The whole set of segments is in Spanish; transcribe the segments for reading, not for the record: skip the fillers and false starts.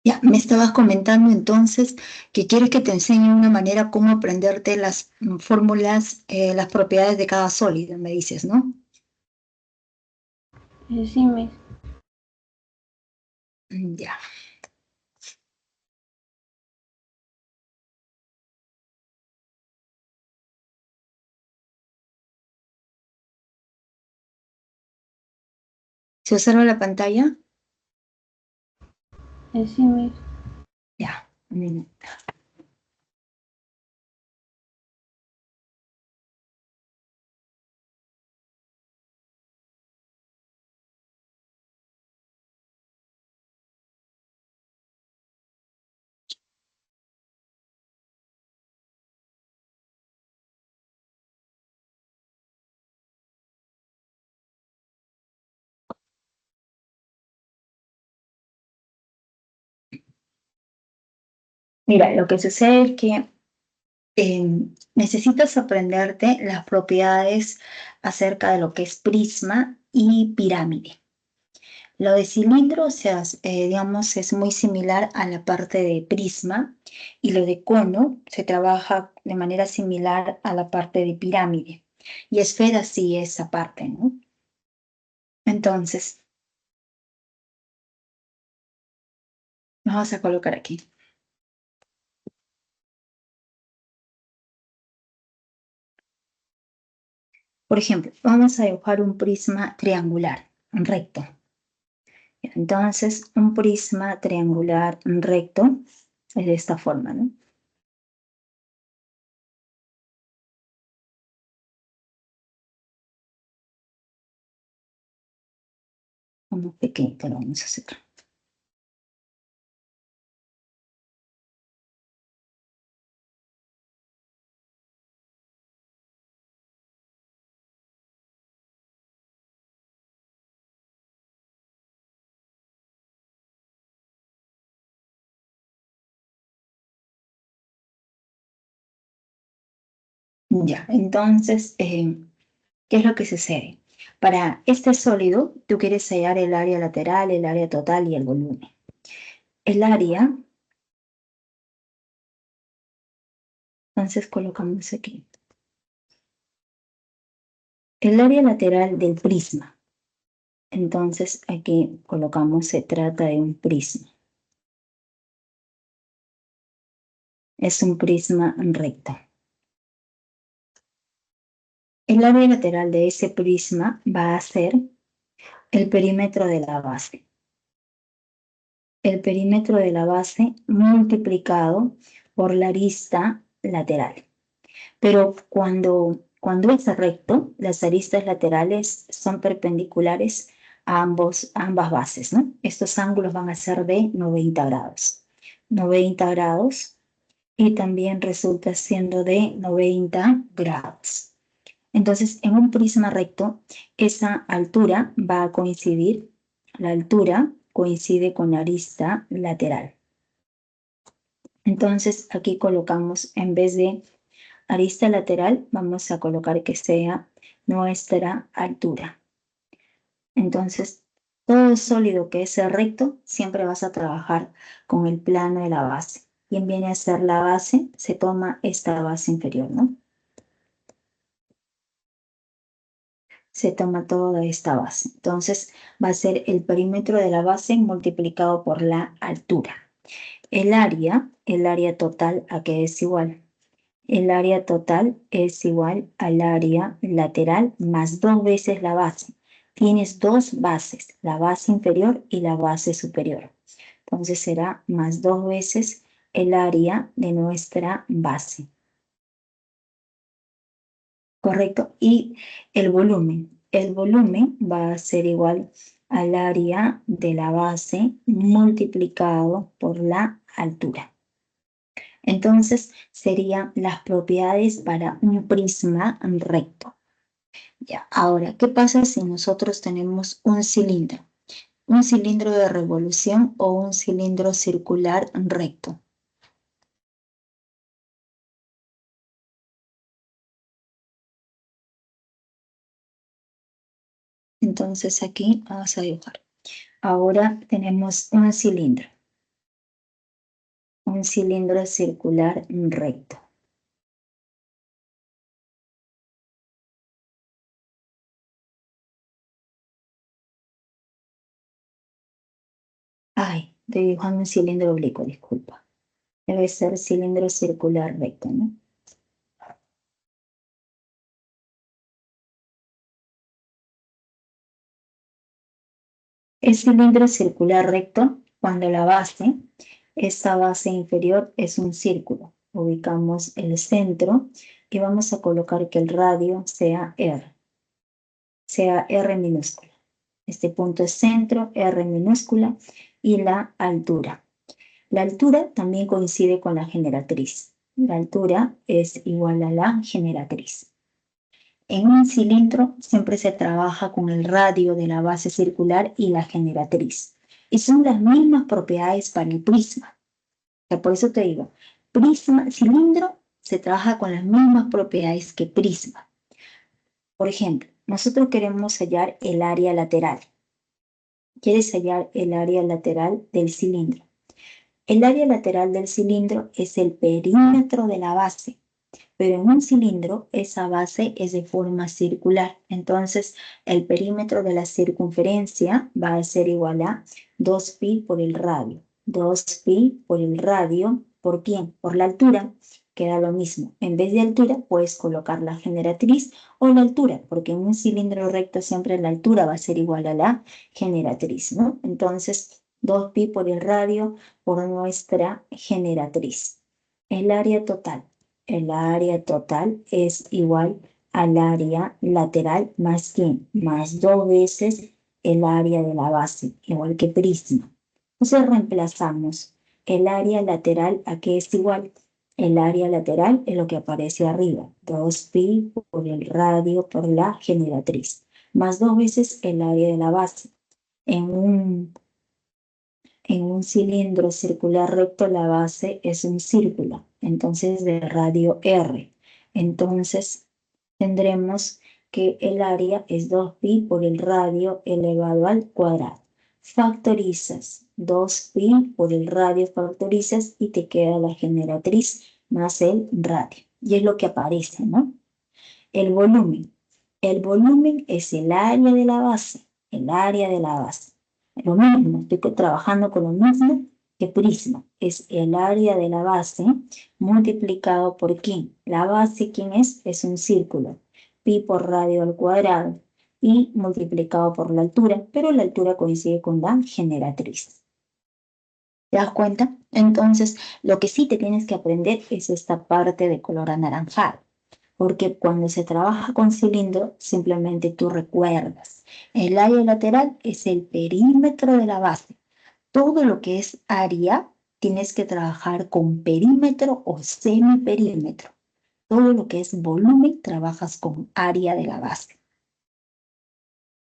Ya, me estabas comentando entonces que quieres que te enseñe una manera cómo aprenderte las fórmulas, las propiedades de cada sólido, me dices, ¿no? Sí, Miss. Ya. ¿Se observa la pantalla? Sí, Miss. Ya. Mm. Mira, lo que sucede es que necesitas aprenderte las propiedades acerca de lo que es prisma y pirámide. Lo de cilindro, o sea, digamos, es muy similar a la parte de prisma y lo de cono se trabaja de manera similar a la parte de pirámide. Y esfera sí es aparte, ¿no? Entonces, vamos a colocar aquí. Por ejemplo, vamos a dibujar un prisma triangular, recto. Entonces, un prisma triangular recto es de esta forma, ¿no? Como pequeñito lo vamos a hacer. Ya, entonces, ¿qué es lo que sucede? Para este sólido, tú quieres hallar el área lateral, el área total y el volumen. El área, entonces colocamos aquí. El área lateral del prisma. Entonces aquí colocamos, se trata de un prisma. Es un prisma recto. El área lateral de ese prisma va a ser el perímetro de la base. El perímetro de la base multiplicado por la arista lateral. Pero cuando es recto, las aristas laterales son perpendiculares a ambas bases, ¿no? Estos ángulos van a ser de 90 grados. 90 grados y también resulta siendo de 90 grados. Entonces, en un prisma recto, esa altura va a coincidir, la altura coincide con la arista lateral. Entonces, aquí colocamos, en vez de arista lateral, vamos a colocar que sea nuestra altura. Entonces, todo sólido que es recto, siempre vas a trabajar con el plano de la base. ¿Quién viene a ser la base? Se toma esta base inferior, ¿no? Se toma toda esta base. Entonces, va a ser el perímetro de la base multiplicado por la altura. El área total, ¿a qué es igual? El área total es igual al área lateral más 2 veces la base. Tienes dos bases, la base inferior y la base superior. Entonces será más 2 veces el área de nuestra base. ¿Correcto? Y el volumen. El volumen va a ser igual al área de la base multiplicado por la altura. Entonces, serían las propiedades para un prisma recto. Ya, ahora, ¿qué pasa si nosotros tenemos un cilindro? Un cilindro de revolución o un cilindro circular recto. Entonces aquí vamos a dibujar. Ahora tenemos un cilindro. un cilindro circular recto. Ay, estoy dibujando un cilindro oblicuo, disculpa. Debe ser cilindro circular recto, ¿no? El cilindro circular recto, cuando la base, esta base inferior es un círculo. Ubicamos el centro y vamos a colocar que el radio sea R minúscula. Este punto es centro, R minúscula, y la altura. La altura también coincide con la generatriz. La altura es igual a la generatriz. En un cilindro siempre se trabaja con el radio de la base circular y la generatriz. Y son las mismas propiedades para el prisma. O sea, por eso te digo, prisma, cilindro, se trabaja con las mismas propiedades que prisma. Por ejemplo, nosotros queremos hallar el área lateral. ¿Quieres hallar el área lateral del cilindro? El área lateral del cilindro es el perímetro de la base, pero en un cilindro esa base es de forma circular. Entonces, el perímetro de la circunferencia va a ser igual a 2pi por el radio. 2pi por el radio, ¿por quién? Por la altura. Queda lo mismo. En vez de altura, puedes colocar la generatriz o la altura, porque en un cilindro recto siempre la altura va a ser igual a la generatriz, ¿no? Entonces, 2pi por el radio por nuestra generatriz. El área total. El área total es igual al área lateral más ¿quién? Más 2 veces el área de la base, igual que prisma. Entonces reemplazamos el área lateral a qué es igual. El área lateral es lo que aparece arriba, 2pi por el radio por la generatriz, más 2 veces el área de la base. En un cilindro circular recto la base es un círculo, entonces de radio R. Entonces tendremos que el área es 2pi por el radio elevado al cuadrado. Factorizas 2pi por el radio, factorizas y te queda la generatriz más el radio. Y es lo que aparece, ¿no? El volumen. El volumen es el área de la base, el área de la base. Lo mismo, estoy trabajando con lo mismo que prisma. Es el área de la base multiplicado por ¿quién? La base, ¿quién es? Es un círculo. Pi por radio al cuadrado y multiplicado por la altura, pero la altura coincide con la generatriz. ¿Te das cuenta? Entonces, lo que sí te tienes que aprender es esta parte de color anaranjado. Porque cuando se trabaja con cilindro, simplemente tú recuerdas. El área lateral es el perímetro de la base. Todo lo que es área, tienes que trabajar con perímetro o semiperímetro. Todo lo que es volumen, trabajas con área de la base.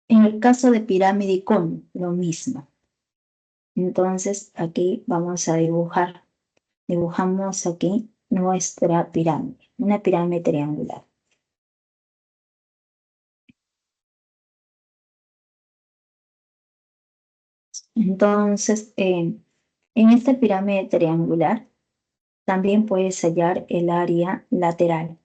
En el caso de pirámide y cono, lo mismo. Entonces, aquí vamos a dibujar. Dibujamos aquí nuestra pirámide, una pirámide triangular. Entonces, en esta pirámide triangular también puedes hallar el área lateral.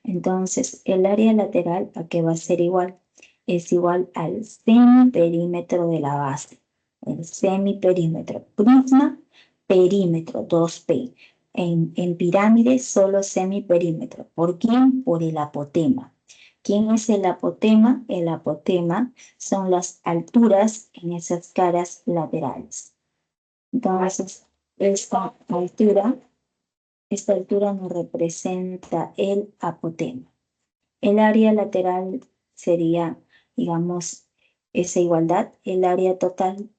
Entonces, el área lateral, ¿a qué va a ser igual? Es igual al semiperímetro de la base. El semiperímetro. Prisma, perímetro, 2P. En pirámide, solo semiperímetro. ¿Por quién? Por el apotema. ¿Quién es el apotema? El apotema son las alturas en esas caras laterales. Entonces, esta altura nos representa el apotema. El área lateral sería, digamos, esa igualdad. El área total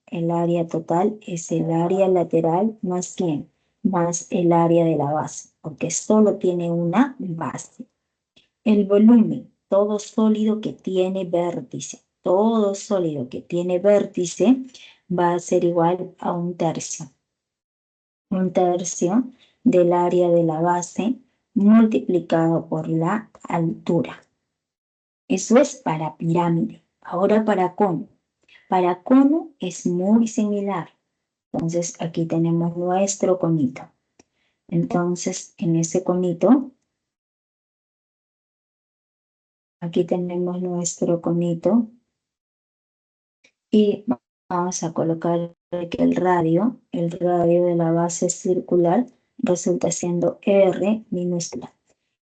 es el área lateral más ¿quién? Más el área de la base, porque solo tiene una base. El volumen, todo sólido que tiene vértice, todo sólido que tiene vértice va a ser igual a 1/3. 1/3 del área de la base multiplicado por la altura. Eso es para pirámide. Ahora para cono. Para cono es muy similar. Entonces aquí tenemos nuestro conito. Entonces, en ese conito, aquí tenemos nuestro conito y vamos a colocar que el radio de la base circular resulta siendo R minúscula.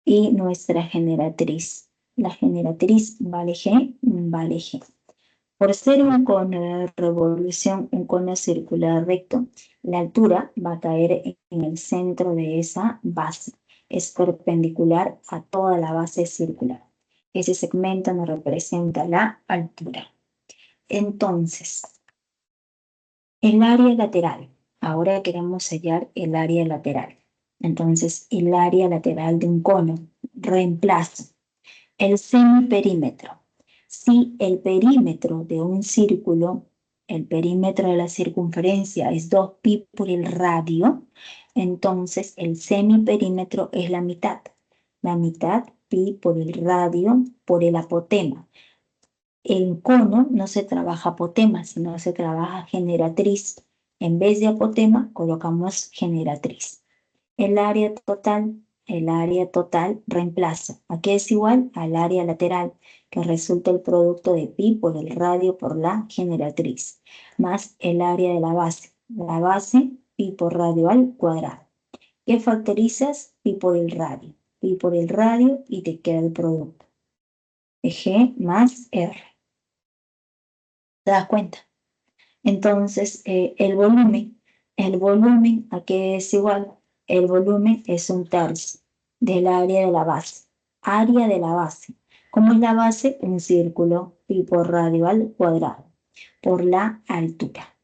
Y nuestra generatriz. La generatriz vale G. Por ser un cono de revolución, un cono circular recto, la altura va a caer en el centro de esa base. Es perpendicular a toda la base circular. Ese segmento nos representa la altura. Entonces, el área lateral. Ahora queremos hallar el área lateral. Entonces, el área lateral de un cono. Reemplazo el semiperímetro. Si el perímetro de un círculo, el perímetro de la circunferencia es 2pi por el radio, entonces el semiperímetro es la mitad. La mitad pi por el radio por el apotema. En cono no se trabaja apotema, sino se trabaja generatriz. En vez de apotema, colocamos generatriz. El área total reemplaza. ¿A qué es igual? Al área lateral, que resulta el producto de pi por el radio por la generatriz, más el área de la base. La base, pi por radio al cuadrado. ¿Qué factorizas? Pi por el radio. Pi por el radio y te queda el producto. G más R. ¿Te das cuenta? Entonces, el volumen, ¿a qué es igual? El volumen es un tercio del área de la base. Área de la base. ¿Cómo es la base? Un círculo, pi por radio al cuadrado, por la altura.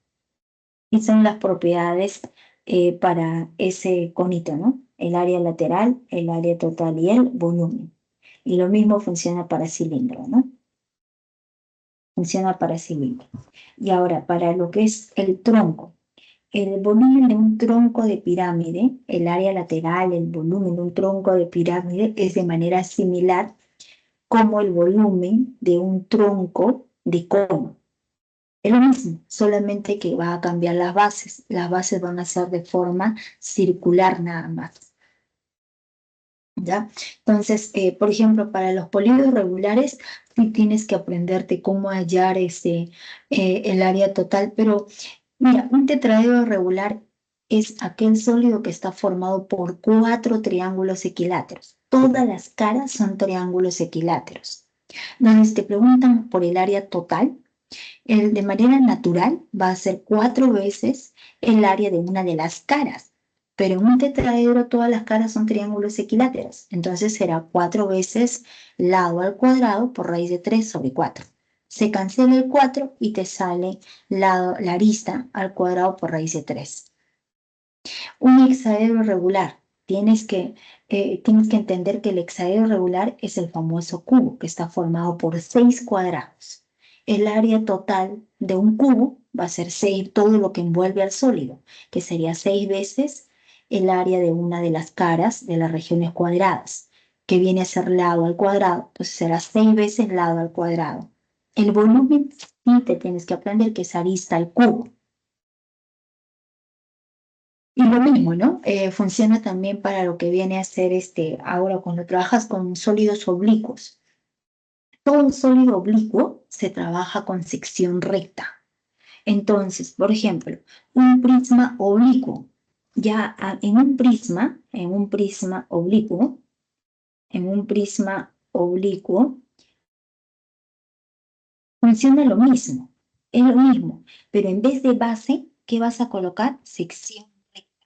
Y son las propiedades para ese conito, ¿no? El área lateral, el área total y el volumen. Y lo mismo funciona para cilindro, ¿no? Funciona para cilindro. Y ahora, para lo que es el tronco. El volumen de un tronco de pirámide, el área lateral, el volumen de un tronco de pirámide es de manera similar como el volumen de un tronco de cono. Es lo mismo, solamente que va a cambiar las bases. Las bases van a ser de forma circular nada más. ¿Ya? Entonces, por ejemplo, para los polígonos regulares, sí tienes que aprenderte cómo hallar el área total, pero mira, un tetraedro regular es aquel sólido que está formado por 4 triángulos equiláteros. Todas las caras son triángulos equiláteros. Donde te preguntan por el área total, de manera natural va a ser 4 veces el área de una de las caras. Pero en un tetraedro todas las caras son triángulos equiláteros. Entonces será 4 veces lado al cuadrado por raíz de 3 sobre 4. Se cancela el 4 y te sale la arista al cuadrado por raíz de 3. Un hexaedro regular. Tienes que entender que el hexaedro regular es el famoso cubo, que está formado por 6 cuadrados. El área total de un cubo va a ser 6, todo lo que envuelve al sólido, que sería 6 veces el área de una de las caras de las regiones cuadradas, que viene a ser lado al cuadrado. Entonces será 6 veces lado al cuadrado. El volumen, sí te tienes que aprender que es arista al cubo. Y lo mismo, ¿no? Funciona también para lo que viene a ser ahora cuando trabajas con sólidos oblicuos. Todo sólido oblicuo se trabaja con sección recta. Entonces, por ejemplo, un prisma oblicuo. Ya en un prisma oblicuo, funciona lo mismo. Es lo mismo, pero en vez de base, ¿qué vas a colocar? Sección recta.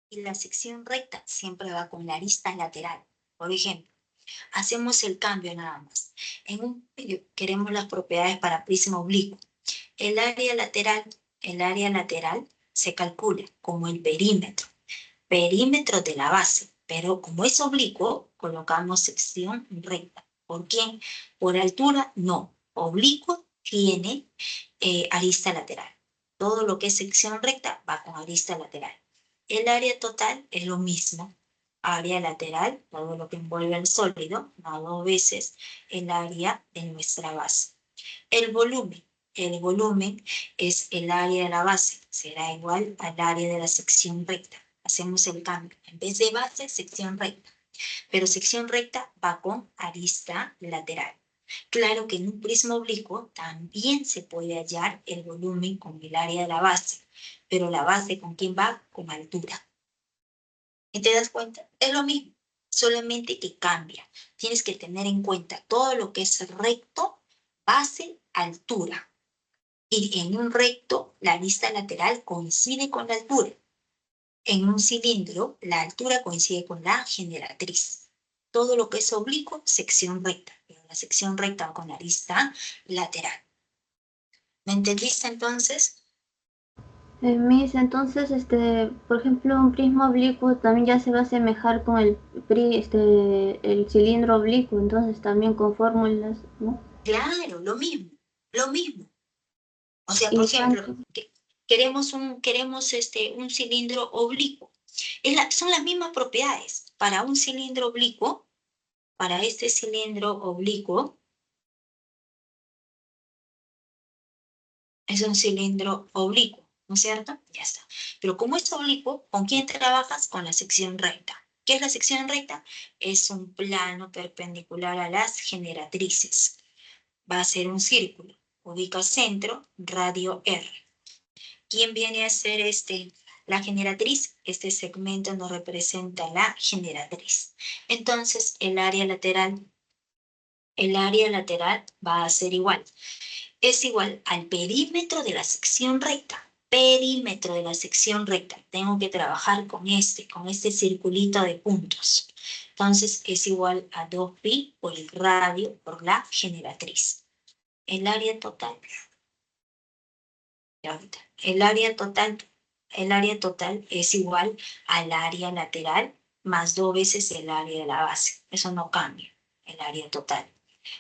Y la sección recta siempre va con la arista lateral. Por ejemplo, hacemos el cambio nada más. Queremos las propiedades para prisma oblicuo. El área lateral se calcula como el perímetro de la base, pero como es oblicuo, colocamos sección recta. ¿Por quién? Por altura, no. Oblicuo tiene arista lateral. Todo lo que es sección recta va con arista lateral. El área total es lo mismo. Área lateral, todo lo que envuelve el sólido, da 2 veces el área de nuestra base. El volumen es el área de la base, será igual al área de la sección recta. hacemos el cambio. En vez de base, sección recta. Pero sección recta va con arista lateral. Claro que en un prisma oblicuo también se puede hallar el volumen con el área de la base, pero la base ¿con quién va? Con altura. ¿Y te das cuenta? Es lo mismo, solamente que cambia. Tienes que tener en cuenta todo lo que es recto, base, altura. Y en un recto, la arista lateral coincide con la altura. En un cilindro, la altura coincide con la generatriz. Todo lo que es oblicuo, sección recta, pero la sección recta va con la arista lateral. ¿Me entendiste entonces? Miss, entonces, por ejemplo, un prisma oblicuo también ya se va a asemejar con el cilindro oblicuo, entonces también con fórmulas, ¿no? Claro, lo mismo, lo mismo. O sea, por Y ejemplo, cuánto, queremos un cilindro oblicuo. Son las mismas propiedades. Para un cilindro oblicuo, para este cilindro oblicuo, es un cilindro oblicuo, ¿no es cierto? Ya está. Pero como es oblicuo, ¿con quién trabajas? Con la sección recta. ¿Qué es la sección recta? Es un plano perpendicular a las generatrices. Va a ser un círculo. Ubica centro, radio R. ¿Quién viene a ser la generatriz? Este segmento nos representa la generatriz. Entonces, el área lateral va a ser igual. Es igual al perímetro de la sección recta. Perímetro de la sección recta. Tengo que trabajar con este circulito de puntos. Entonces, es igual a 2pi por el radio por la generatriz. El área total. Y ahorita, el área total es igual al área lateral más 2 veces el área de la base. Eso no cambia, el área total.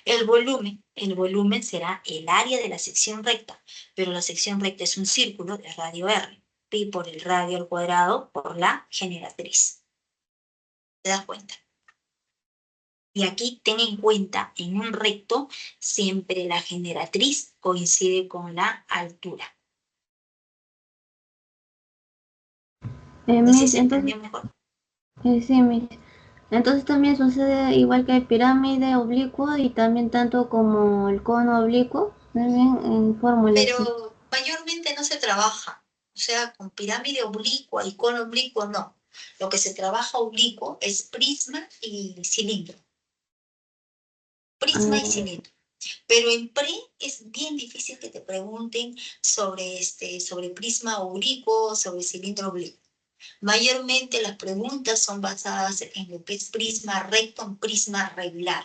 El volumen será el área de la sección recta, pero la sección recta es un círculo de radio R. Pi por el radio al cuadrado por la generatriz. ¿Te das cuenta? Y aquí ten en cuenta, en un recto, siempre la generatriz coincide con la altura. ¿Así Miss, se entonces, entendió mejor? sí, Miss. Entonces también sucede igual que el pirámide oblicuo y también tanto como el cono oblicuo, también en fórmulas. Sí. Pero mayormente no se trabaja, o sea, con pirámide oblicua y cono oblicuo no. Lo que se trabaja oblicuo es prisma y cilindro. Prisma y Ah, cilindro. Pero en pre es bien difícil que te pregunten sobre prisma oblicuo, sobre cilindro oblicuo. Mayormente las preguntas son basadas en lo que es prisma recto, prisma regular.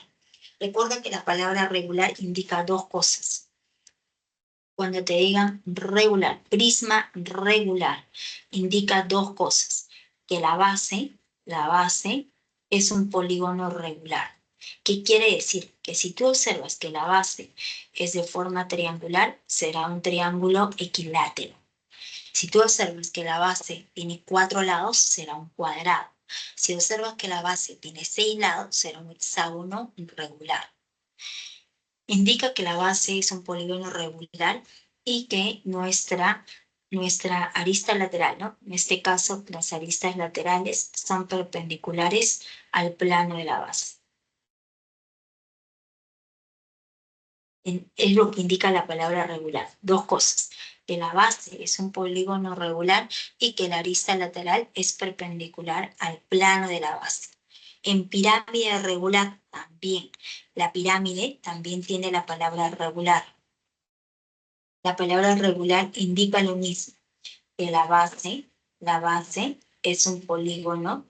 Recuerda que la palabra regular indica dos cosas. Cuando te digan regular, prisma regular, indica dos cosas, que la base es un polígono regular. ¿Qué quiere decir? Que si tú observas que la base es de forma triangular, será un triángulo equilátero. Si tú observas que la base tiene 4 lados, será un cuadrado. Si observas que la base tiene 6 lados, será un hexágono regular. Indica que la base es un polígono regular y que nuestra arista lateral, ¿no? En este caso, las aristas laterales son perpendiculares al plano de la base. Es lo que indica la palabra regular. Dos cosas, que la base es un polígono regular y que la arista lateral es perpendicular al plano de la base. En pirámide regular también. La pirámide también tiene la palabra regular. La palabra regular indica lo mismo, que la base es un polígono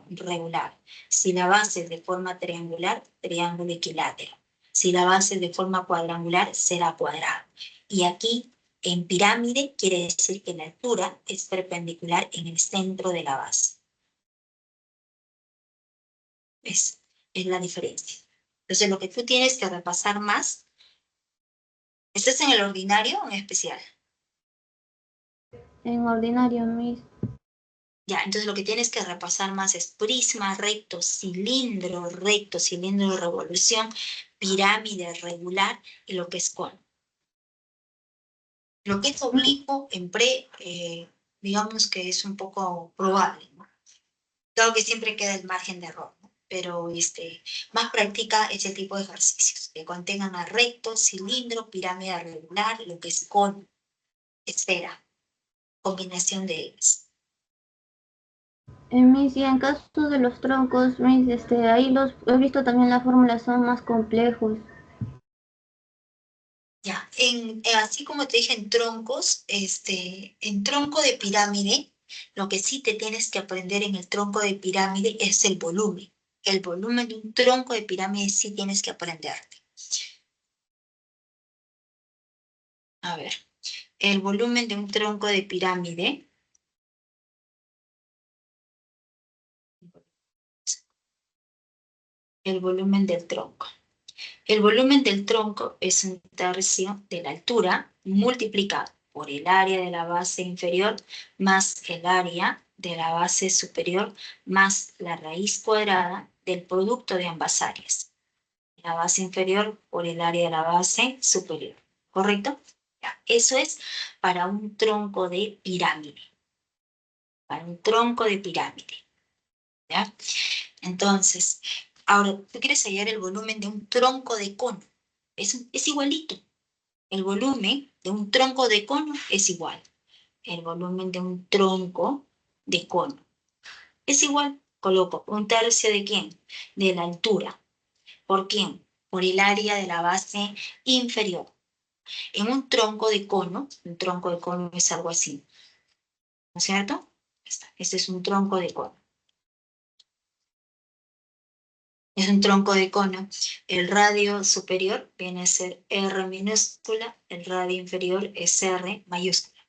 regular. Si la base es de forma triangular, triángulo equilátero. Si la base es de forma cuadrangular, será cuadrado. Y aquí, en pirámide, quiere decir que la altura es perpendicular en el centro de la base. Es la diferencia. Entonces, lo que tú tienes que repasar más, ¿estás en el ordinario o en especial? en ordinario, Miss. Ya, entonces lo que tienes que repasar más es prisma recto, cilindro de revolución, pirámide regular y lo que es cono. Lo que es oblicuo en pre, digamos que es un poco probable, ¿no? Claro que siempre queda el margen de error, ¿no? Pero más practica ese tipo de ejercicios, que contengan a recto, cilindro, pirámide regular, lo que es con esfera, combinación de ellas. Y en caso de los troncos, ahí los he visto también las fórmulas son más complejos. Ya, así como te dije en troncos, en tronco de pirámide, lo que sí te tienes que aprender en el tronco de pirámide es el volumen. El volumen de un tronco de pirámide sí tienes que aprenderte. A ver, el volumen de un tronco de pirámide, el volumen del tronco. El volumen del tronco es un tercio de la altura multiplicado por el área de la base inferior más el área de la base superior más la raíz cuadrada del producto de ambas áreas. La base inferior por el área de la base superior. ¿Correcto? Ya, eso es para un tronco de pirámide. Para un tronco de pirámide. ¿Ya? Entonces, ahora, tú quieres hallar el volumen de un tronco de cono. Es igualito. El volumen de un tronco de cono es igual. El volumen de un tronco de cono es igual. Coloco un tercio de quién? De la altura. ¿Por quién? Por el área de la base inferior. En un tronco de cono es algo así. ¿No es cierto? Este es un tronco de cono. Es un tronco de cono. El radio superior viene a ser R minúscula, el radio inferior es R mayúscula.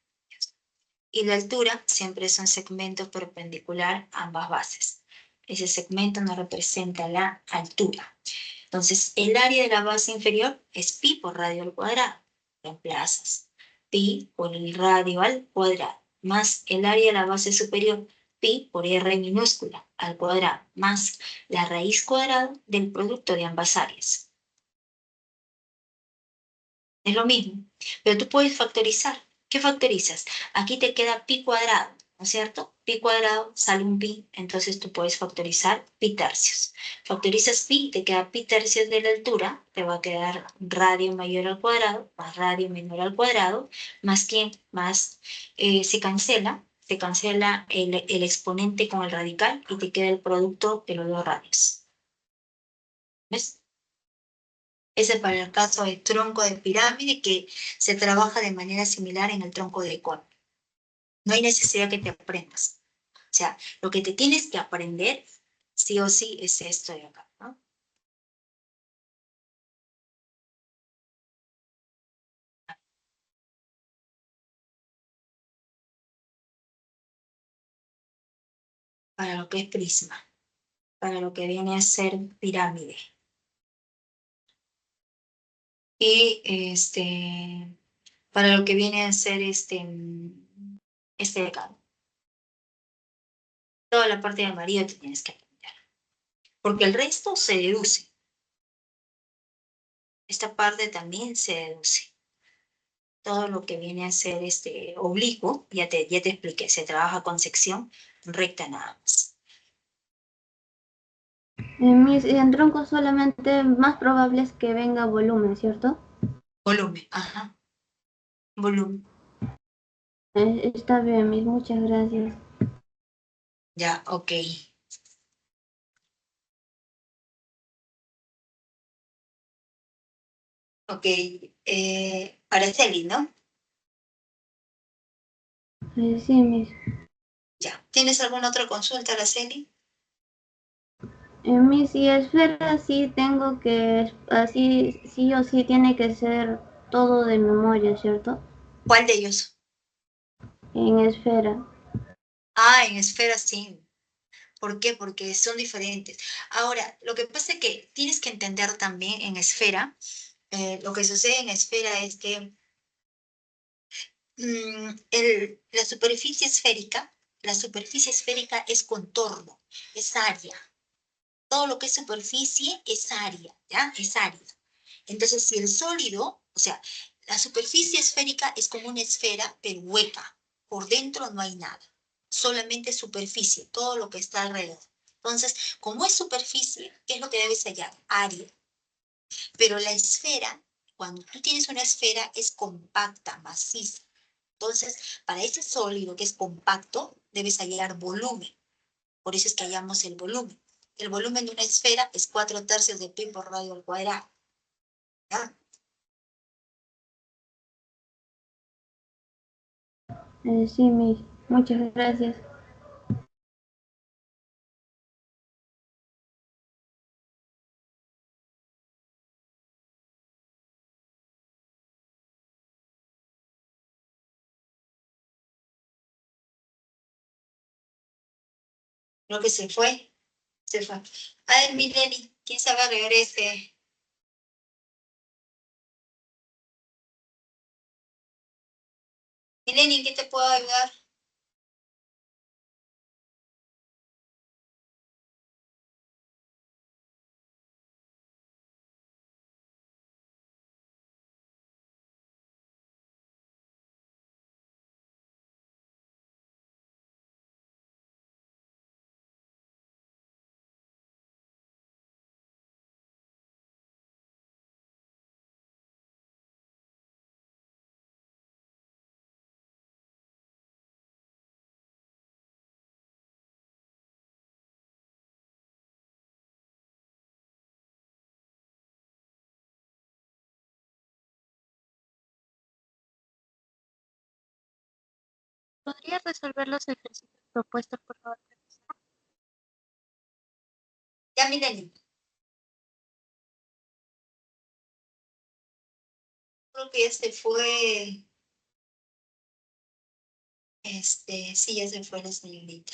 Y la altura siempre es un segmento perpendicular a ambas bases. Ese segmento nos representa la altura. Entonces, el área de la base inferior es pi por radio al cuadrado. Reemplazas pi por el radio al cuadrado, más el área de la base superior, pi por r minúscula al cuadrado, más la raíz cuadrada del producto de ambas áreas. Es lo mismo, pero tú puedes factorizar. ¿Qué factorizas? Aquí te queda pi cuadrado, ¿no es cierto? Pi cuadrado sale un pi, entonces tú puedes factorizar pi tercios. Factorizas pi, te queda pi tercios de la altura, te va a quedar radio mayor al cuadrado, más radio menor al cuadrado, más quién, más se cancela el exponente con el radical y te queda el producto de los dos radios. ¿Ves? Ese para el caso de tronco de pirámide que se trabaja de manera similar en el tronco de cono. No hay necesidad que te aprendas. O sea, lo que te tienes que aprender, sí o sí, es esto de acá, ¿no? Para lo que es prisma, para lo que viene a ser pirámide. Y para lo que viene a ser este de acá. Toda la parte de amarillo te tienes que aprender. Porque el resto se deduce. Esta parte también se deduce. Todo lo que viene a ser oblicuo, ya te expliqué, se trabaja con sección recta nada más. En troncos solamente más probable es que venga volumen, ¿cierto? Volumen, ajá, volumen. Está bien, muchas gracias. Ya, ok. Ok, Araceli, ¿no? Sí, Ya. ¿Tienes alguna otra consulta, Araceli? En si esfera sí tengo que, así sí o sí tiene que ser todo de memoria, ¿cierto? ¿Cuál de ellos? En esfera. Ah, en esfera sí. ¿Por qué? Porque son diferentes. Ahora, lo que pasa es que tienes que entender también en esfera, lo que sucede en esfera es que la superficie esférica es contorno, es área. Todo lo que es superficie es área, ¿ya? Es área. Entonces, si el sólido, o sea, la superficie esférica es como una esfera, pero hueca, por dentro no hay nada, solamente superficie, todo lo que está alrededor. Entonces, como es superficie, ¿qué es lo que debes hallar? Área. Pero la esfera, cuando tú tienes una esfera, es compacta, maciza. Entonces, para ese sólido que es compacto, debes hallar volumen. Por eso es que hallamos el volumen. El volumen de una esfera es 4/3 de pi por radio al cuadrado. ¿Ya? Sí, Miss, muchas gracias. Creo que se fue. Se fue. A ver, Mileni, ¿quién sabe regrese? Mileni, ¿en qué te puedo ayudar? ¿Podría resolver los ejercicios propuestos, por favor? Ya, Mileni. Creo que ya se fue. Sí, ya se fue la señorita.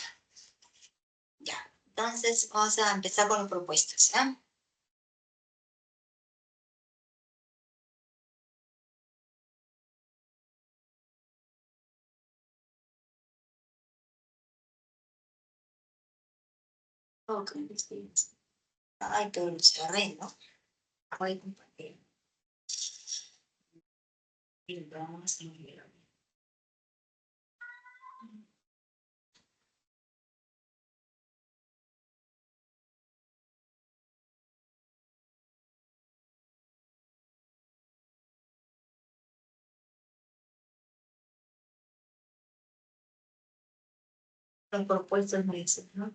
Ya. Entonces, vamos a empezar con las propuestas, ¿ya? Ok, sí. Ay, pero lo cerré, ¿no? Voy a compartir. Y vamos a ver. Las propuestas me dicen, ¿no?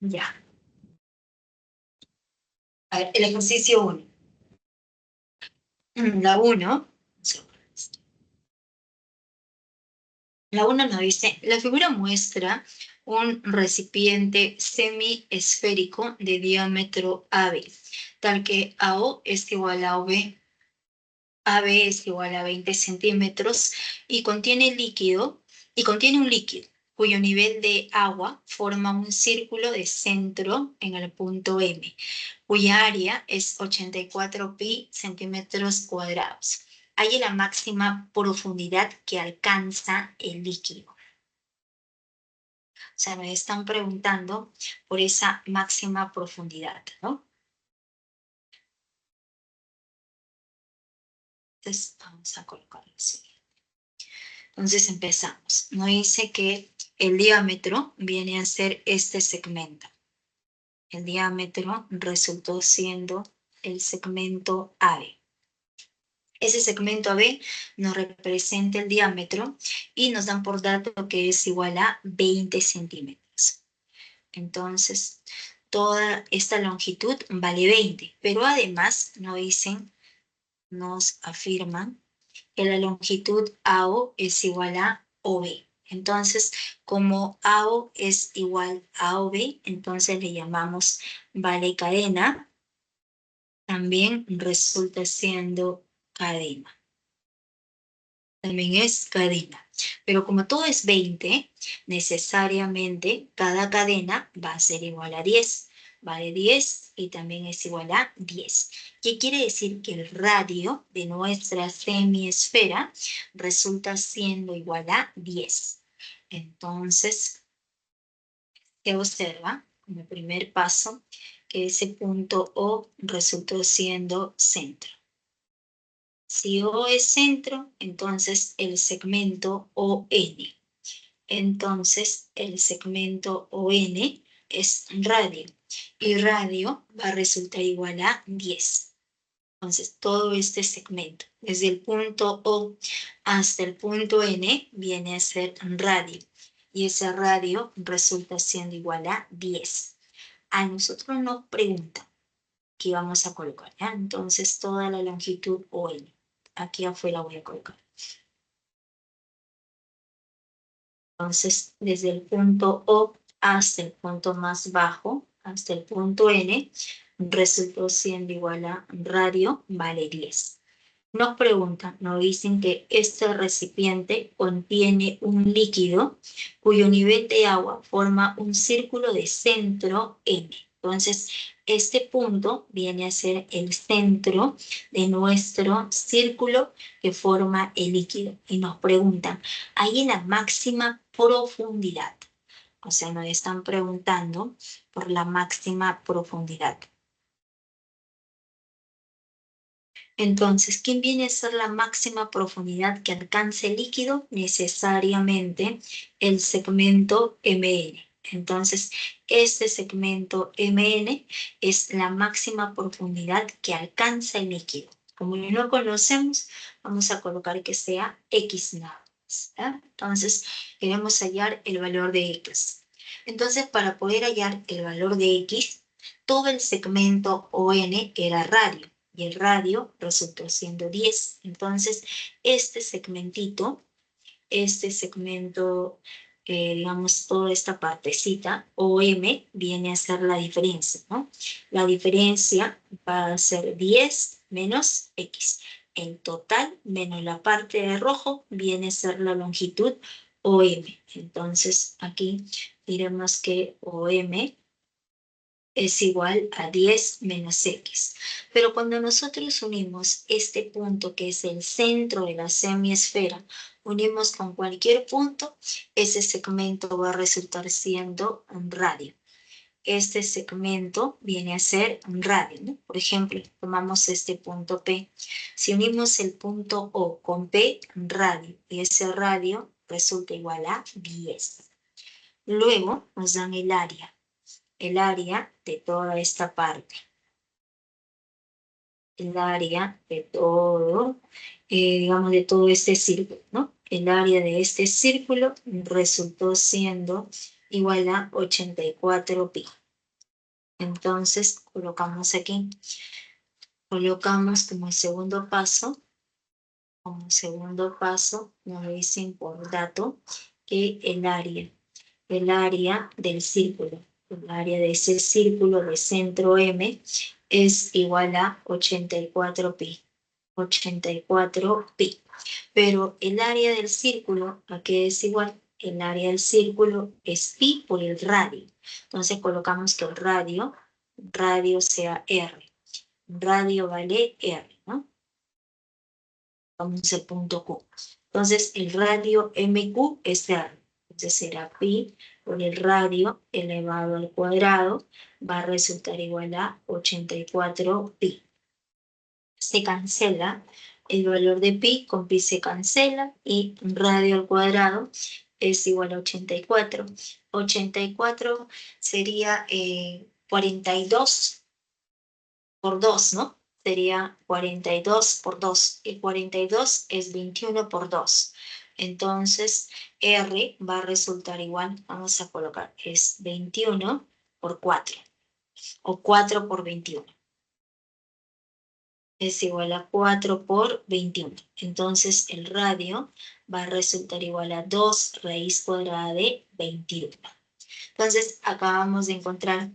Ya. A ver, el ejercicio 1. La 1. La 1 nos dice, la figura muestra un recipiente semiesférico de diámetro AB, tal que AO es igual a OB, AB es igual a 20 centímetros y contiene un líquido cuyo nivel de agua forma un círculo de centro en el punto M, cuya área es 84 pi centímetros cuadrados. Hay la máxima profundidad que alcanza el líquido. O sea, me están preguntando por esa máxima profundidad, ¿no? Entonces, vamos a colocarlo así. Entonces empezamos. Nos dice que el diámetro viene a ser este segmento. El diámetro resultó siendo el segmento AB. Ese segmento AB nos representa el diámetro y nos dan por dato que es igual a 20 centímetros. Entonces, toda esta longitud vale 20, pero además nos afirman que la longitud AO es igual a OB. Entonces, como AO es igual a OB, entonces le llamamos vale cadena. También resulta siendo cadena. También es cadena. Pero como todo es 20, necesariamente cada cadena va a ser igual a 10. Vale 10 y también es igual a 10. ¿Qué quiere decir? Que el radio de nuestra semiesfera resulta siendo igual a 10. Entonces, se observa como primer paso que ese punto O resultó siendo centro. Si O es centro, entonces el segmento ON. Entonces el segmento ON es radio. Y radio va a resultar igual a 10. Entonces todo este segmento, desde el punto O hasta el punto N, viene a ser radio. Y ese radio resulta siendo igual a 10. A nosotros nos preguntan qué vamos a colocar, ¿ya? Entonces toda la longitud ON. Aquí afuera voy a colocar. Entonces, desde el punto O hasta el punto más bajo, hasta el punto N, resultó siendo igual a radio vale 10. Nos preguntan, nos dicen que este recipiente contiene un líquido cuyo nivel de agua forma un círculo de centro M. Entonces, este punto viene a ser el centro de nuestro círculo que forma el líquido. Y nos preguntan, ¿hay en la máxima profundidad? O sea, nos están preguntando por la máxima profundidad. Entonces, ¿quién viene a ser la máxima profundidad que alcance el líquido? Necesariamente el segmento MN. Entonces, este segmento MN es la máxima profundidad que alcanza el líquido. Como no lo conocemos, vamos a colocar que sea X nada más, ¿eh? Entonces, queremos hallar el valor de X. Entonces, para poder hallar el valor de X, todo el segmento ON era radio. Y el radio resultó siendo 10. Entonces, este segmento, digamos, toda esta partecita, OM, viene a ser la diferencia, ¿no? La diferencia va a ser 10 menos X. En total, menos la parte de rojo, viene a ser la longitud OM. Entonces, aquí diremos que OM es igual a 10 menos X. Pero cuando nosotros unimos este punto que es el centro de la semiesfera, unimos con cualquier punto, ese segmento va a resultar siendo un radio. Este segmento viene a ser un radio, ¿no? Por ejemplo, tomamos este punto P. Si unimos el punto O con P, un radio, y ese radio resulta igual a 10. Luego nos dan el área de toda esta parte. El área de todo, digamos, de todo este círculo, ¿no? El área de este círculo resultó siendo igual a 84 pi. Entonces, colocamos aquí. Colocamos como segundo paso, nos dicen por dato que el área del círculo, el área de ese círculo de centro M es igual a 84 pi. 84 pi. Pero el área del círculo, ¿a qué es igual? El área del círculo es pi por el radio. Entonces colocamos que el radio sea R. Radio vale R, ¿no? Vamos al punto Q. Entonces el radio MQ es R. Entonces será pi por el radio elevado al cuadrado, va a resultar igual a 84 pi. Se cancela El valor de pi con pi se cancela y radio al cuadrado es igual a 84. 84 sería 42 por 2, ¿no? Sería 42 por 2. Y 42 es 21 por 2. Entonces, R va a resultar igual, vamos a colocar, es 21 por 4, o 4 por 21. Es igual a 4 por 21. Entonces, el radio va a resultar igual a 2 raíz cuadrada de 21. Entonces, acabamos de encontrar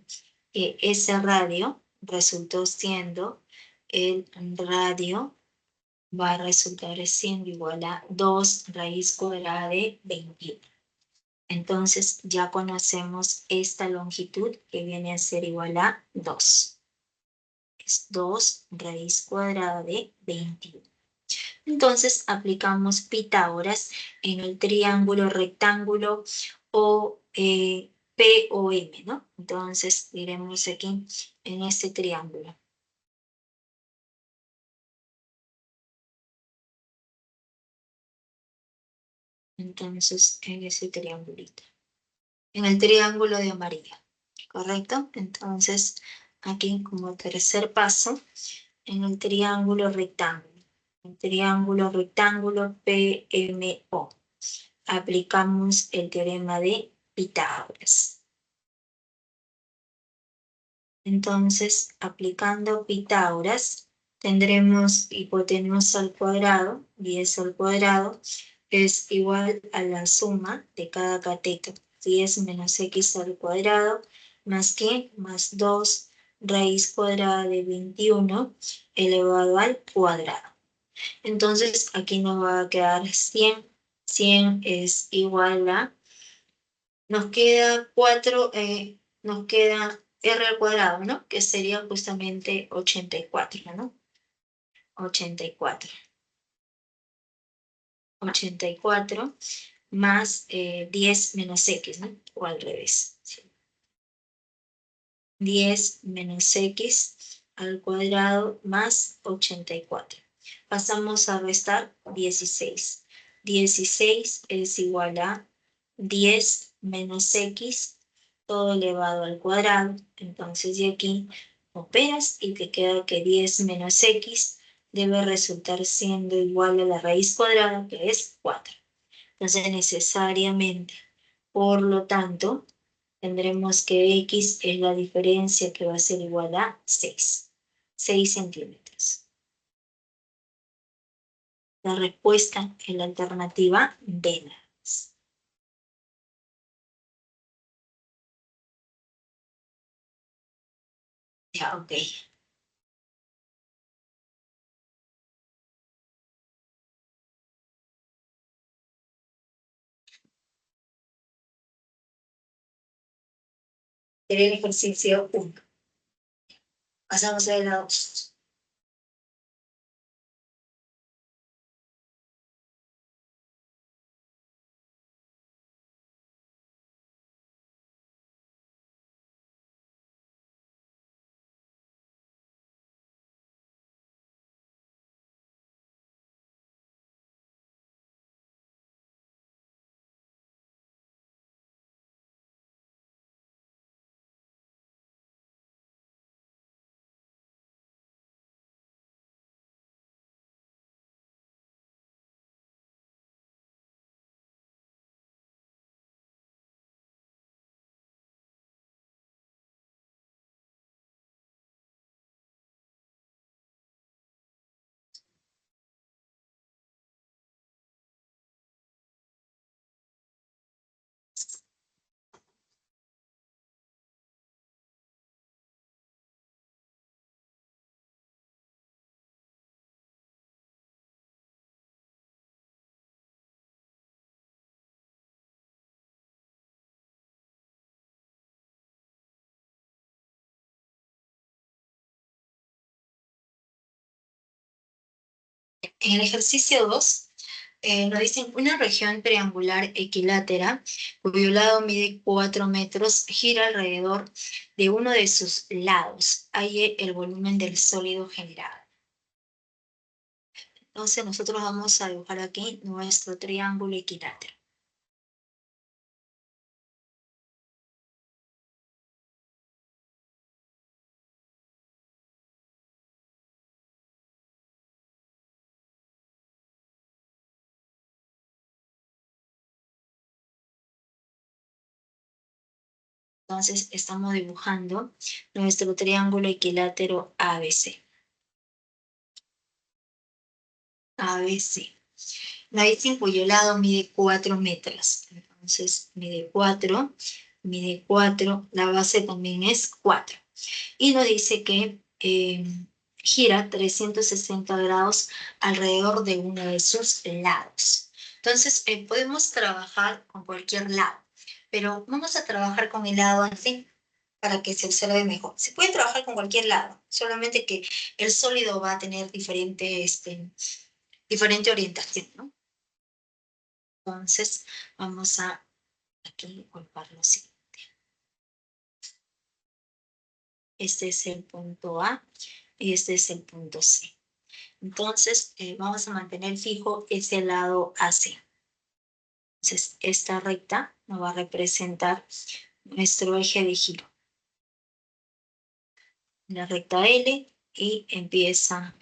que ese radio resultó siendo, el radio va a resultar siendo igual a 2 raíz cuadrada de 21. Entonces, ya conocemos esta longitud que viene a ser igual a 2. Es 2 raíz cuadrada de 21. Entonces, aplicamos Pitágoras en el triángulo rectángulo o P o M, ¿no? Entonces, diremos aquí en este triángulo. Entonces, en ese triangulito. En el triángulo de amarillo, ¿correcto? Entonces, aquí como tercer paso, en el triángulo rectángulo. El triángulo rectángulo PMO. Aplicamos el teorema de Pitágoras. Entonces, aplicando Pitágoras, tendremos hipotenusa al cuadrado, 10 al cuadrado, es igual a la suma de cada cateto, 10 menos x al cuadrado, más ¿qué? Más 2 raíz cuadrada de 21 elevado al cuadrado. Entonces, aquí nos va a quedar 100. 100 es igual a, nos queda 4, nos queda r al cuadrado, ¿no? Que sería justamente 84, ¿no? 84. 84 más 10 menos x, ¿no? O al revés. ¿Sí? 10 menos x al cuadrado más 84. Pasamos a restar 16. 16 es igual a 10 menos x, todo elevado al cuadrado. Entonces de aquí operas y te queda que 10 menos x debe resultar siendo igual a la raíz cuadrada, que es 4. Entonces necesariamente, por lo tanto, tendremos que x es la diferencia que va a ser igual a 6. 6 centímetros. La respuesta es la alternativa B. Ya, ok. El ejercicio 1. Pasamos a la 2. En el ejercicio 2, nos dicen una región triangular equilátera cuyo lado mide 4 metros, gira alrededor de uno de sus lados. Halle el volumen del sólido generado. Entonces nosotros vamos a dibujar aquí nuestro triángulo equilátero. Entonces estamos dibujando nuestro triángulo equilátero ABC. ABC. La dice cuyo lado mide 4 metros. Entonces mide 4, la base también es 4. Y nos dice que gira 360 grados alrededor de uno de sus lados. Entonces podemos trabajar con cualquier lado, pero vamos a trabajar con el lado así para que se observe mejor. Se puede trabajar con cualquier lado, solamente que el sólido va a tener diferente orientación, ¿no? Entonces, vamos a aquí colocar lo siguiente. Este es el punto A y este es el punto C. Entonces, vamos a mantener fijo ese lado AC. Entonces, esta recta nos va a representar nuestro eje de giro. La recta L y empieza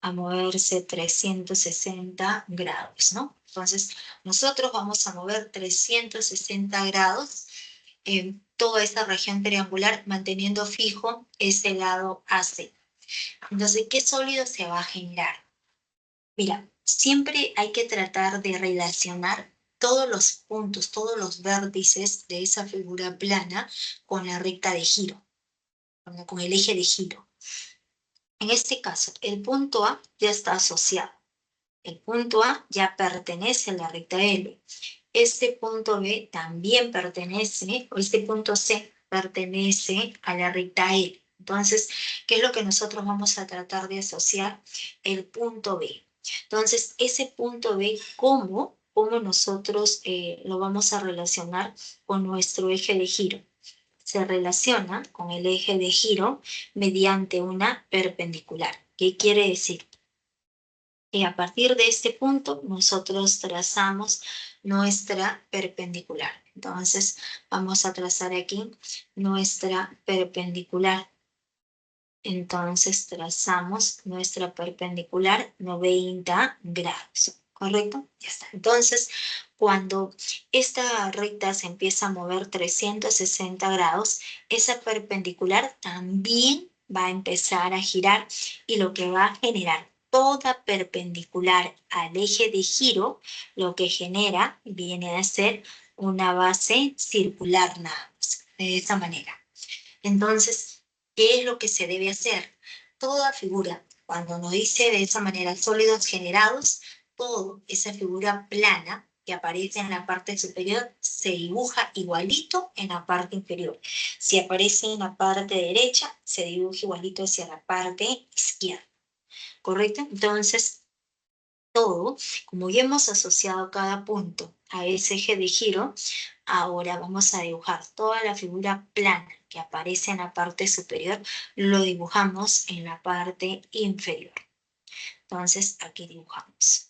a moverse 360 grados, ¿no? Entonces, nosotros vamos a mover 360 grados en toda esta región triangular, manteniendo fijo ese lado AC. Entonces, ¿qué sólido se va a generar? Mira, siempre hay que tratar de relacionar todos los puntos, todos los vértices de esa figura plana con la recta de giro, con el eje de giro. En este caso, el punto A ya está asociado. El punto A ya pertenece a la recta L. Este punto B también pertenece, o este punto C pertenece a la recta L. Entonces, ¿qué es lo que nosotros vamos a tratar de asociar? El punto B. Entonces, ese punto B, ¿cómo nosotros lo vamos a relacionar con nuestro eje de giro? Se relaciona con el eje de giro mediante una perpendicular. ¿Qué quiere decir? Y a partir de este punto nosotros trazamos nuestra perpendicular. Entonces vamos a trazar aquí nuestra perpendicular. Entonces trazamos nuestra perpendicular 90 grados, ¿correcto? Ya está. Entonces, cuando esta recta se empieza a mover 360 grados, esa perpendicular también va a empezar a girar y lo que va a generar toda perpendicular al eje de giro, lo que genera viene a ser una base circular nada más, de esa manera. Entonces, ¿qué es lo que se debe hacer? Toda figura, cuando nos dice de esa manera sólidos generados, toda esa figura plana que aparece en la parte superior se dibuja igualito en la parte inferior. Si aparece en la parte derecha, se dibuja igualito hacia la parte izquierda. ¿Correcto? Entonces, todo, como ya hemos asociado cada punto a ese eje de giro, ahora vamos a dibujar toda la figura plana que aparece en la parte superior, lo dibujamos en la parte inferior. Entonces, aquí dibujamos.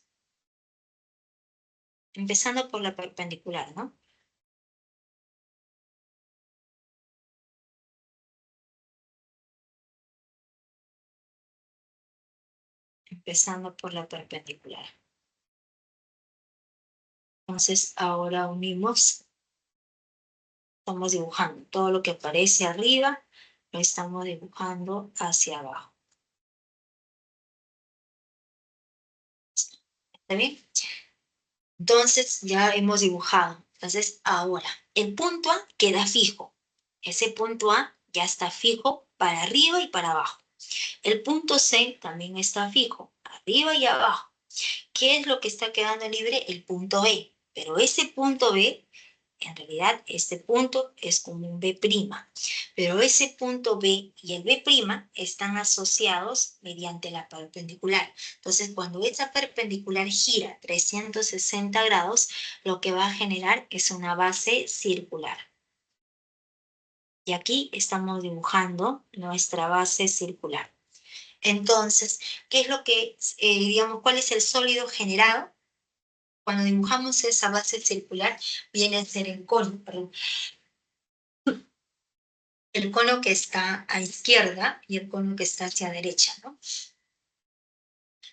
Empezando por la perpendicular, ¿no? Empezando por la perpendicular. Entonces, ahora unimos. Estamos dibujando todo lo que aparece arriba, lo estamos dibujando hacia abajo. ¿Está bien? Entonces ya hemos dibujado. Entonces ahora el punto A queda fijo. Ese punto A ya está fijo para arriba y para abajo. El punto C también está fijo, arriba y abajo. ¿Qué es lo que está quedando libre? El punto B. Pero ese punto B, en realidad este punto es como un B'. Pero ese punto B y el B' están asociados mediante la perpendicular. Entonces, cuando esa perpendicular gira 360 grados, lo que va a generar es una base circular. Y aquí estamos dibujando nuestra base circular. Entonces, ¿qué es lo que, digamos, cuál es el sólido generado? Cuando dibujamos esa base circular, viene a ser el cono, perdón. El cono que está a izquierda y el cono que está hacia derecha, ¿no?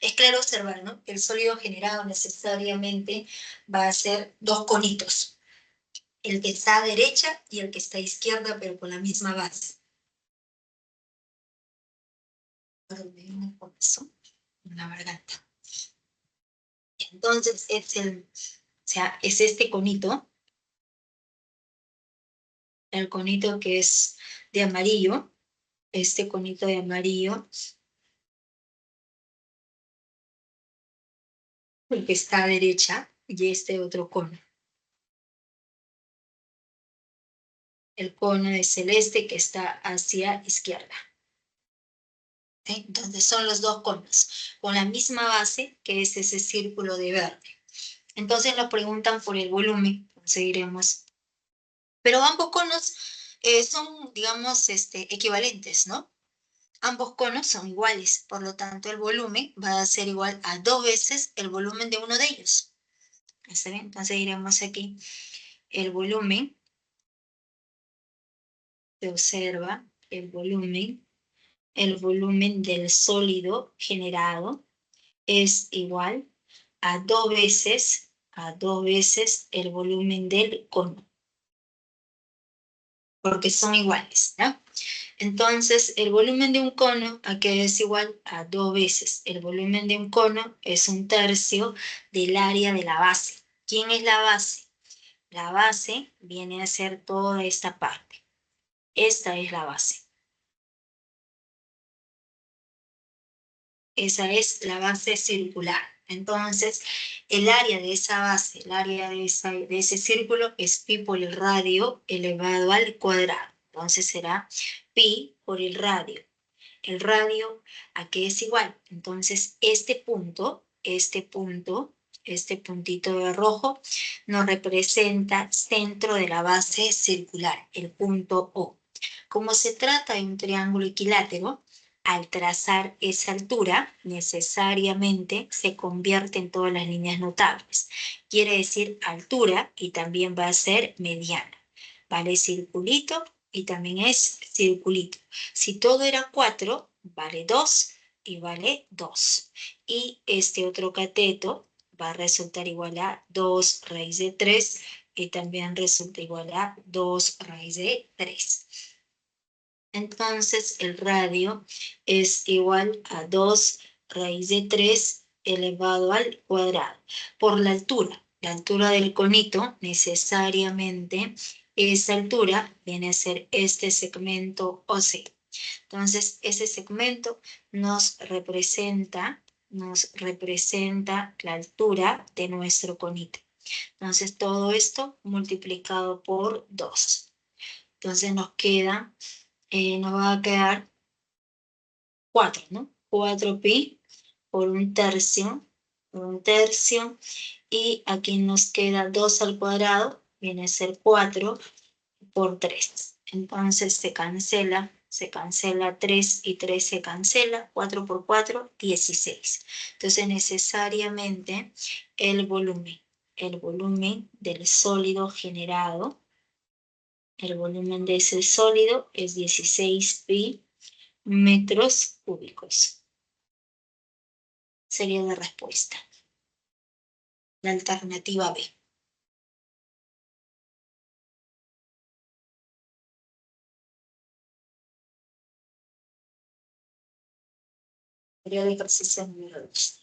Es claro observar, ¿no? Que el sólido generado necesariamente va a ser dos conitos. El que está a derecha y el que está a izquierda, pero con la misma base. Una comezón en la garganta. Entonces, es este conito, el conito que es de amarillo, este conito de amarillo, el que está a derecha, y este otro cono. El cono de celeste que está hacia izquierda. ¿Sí? Entonces son los dos conos, con la misma base que es ese círculo de verde. Entonces nos preguntan por el volumen, seguiremos. Pero ambos conos son, digamos, equivalentes, ¿no? Ambos conos son iguales, por lo tanto el volumen va a ser igual a 2 veces el volumen de uno de ellos. ¿Está bien? Entonces diremos aquí el volumen, se observa el volumen del sólido generado es igual a dos veces el volumen del cono, porque son iguales, ¿no? Entonces, el volumen de un cono, ¿a qué es igual? A 2 veces. El volumen de un cono es 1/3 del área de la base. ¿Quién es la base? La base viene a ser toda esta parte. Esta es la base. Esa es la base circular. Entonces, el área de esa base, el área de ese círculo es pi por el radio elevado al cuadrado. Entonces será pi por el radio. El radio, ¿a qué es igual? Entonces, este puntito de rojo, nos representa centro de la base circular, el punto O. Como se trata de un triángulo equilátero, al trazar esa altura, necesariamente se convierte en todas las líneas notables. Quiere decir altura y también va a ser mediana. Vale circulito y también es circulito. Si todo era 4, vale 2 y vale 2. Y este otro cateto va a resultar igual a 2 raíz de 3 y también resulta igual a 2 raíz de 3. Entonces el radio es igual a 2 raíz de 3 elevado al cuadrado. Por la altura del conito, necesariamente esa altura viene a ser este segmento OC. Entonces ese segmento nos representa la altura de nuestro conito. Entonces todo esto multiplicado por 2. Entonces nos va a quedar 4, ¿no? 4pi por 1/3, y aquí nos queda 2 al cuadrado, viene a ser 4 por 3. Entonces se cancela 3 y 3 se cancela, 4 por 4, 16. Entonces necesariamente el volumen del sólido generado, el volumen de ese sólido es 16pi metros cúbicos. Sería la respuesta. La alternativa B. Sería el ejercicio número 2.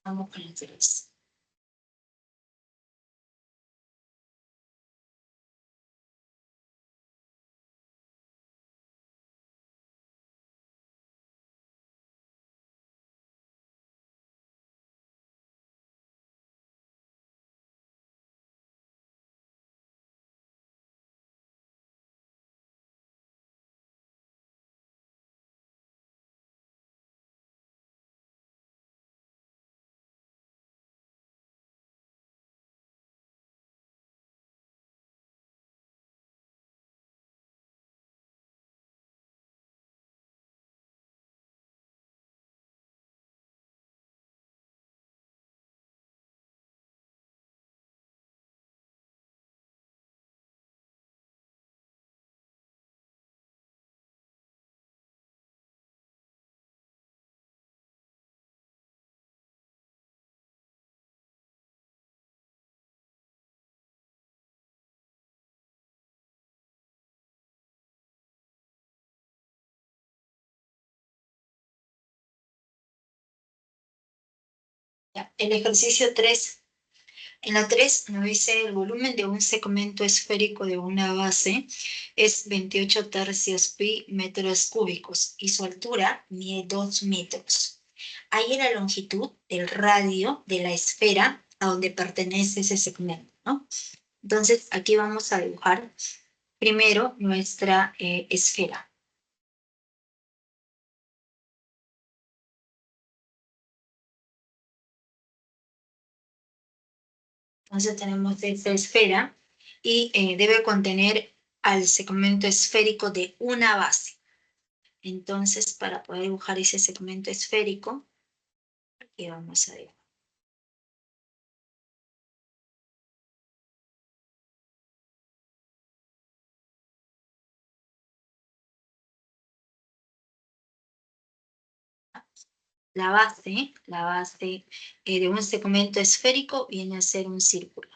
Vamos con el 3. Ya, el ejercicio 3. En la 3 nos dice el volumen de un segmento esférico de una base es 28 tercios pi metros cúbicos y su altura mide 2 metros. Ahí la longitud del radio de la esfera a donde pertenece ese segmento, ¿no? Entonces, aquí vamos a dibujar primero nuestra esfera. Entonces tenemos esta esfera y debe contener al segmento esférico de una base. Entonces, para poder dibujar ese segmento esférico, aquí vamos a dibujar. La base de un segmento esférico viene a ser un círculo.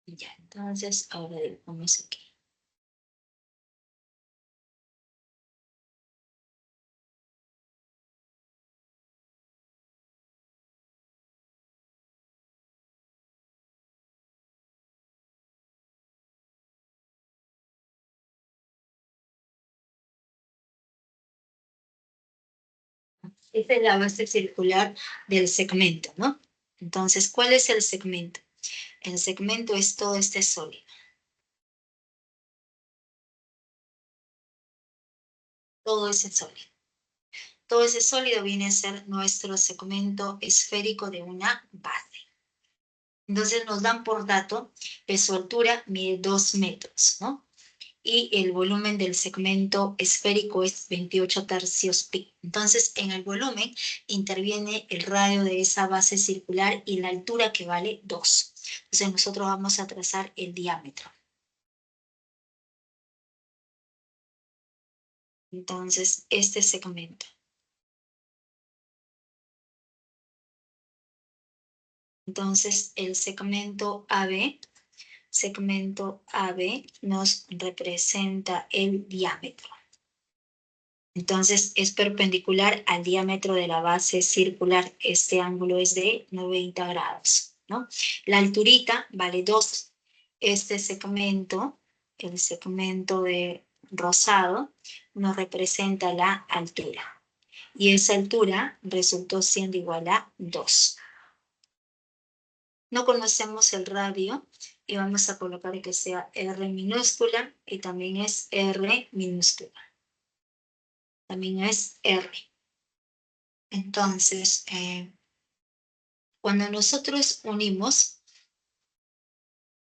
Ya, entonces ahora dibujamos aquí. Esta es la base circular del segmento, ¿no? Entonces, ¿cuál es el segmento? El segmento es todo este sólido. Todo ese sólido. Todo ese sólido viene a ser nuestro segmento esférico de una base. Entonces nos dan por dato que su altura mide 2 metros, ¿no? Y el volumen del segmento esférico es 28 tercios pi. Entonces, en el volumen interviene el radio de esa base circular y la altura que vale 2. Entonces, nosotros vamos a trazar el diámetro. Entonces, este segmento. Entonces, el segmento AB nos representa el diámetro. Entonces es perpendicular al diámetro de la base circular. Este ángulo es de 90 grados, ¿no? La alturita vale 2. Este segmento, el segmento de rosado, nos representa la altura. Y esa altura resultó siendo igual a 2. No conocemos el radio y vamos a colocar que sea R minúscula y también es R minúscula. También es R. Entonces, cuando nosotros unimos,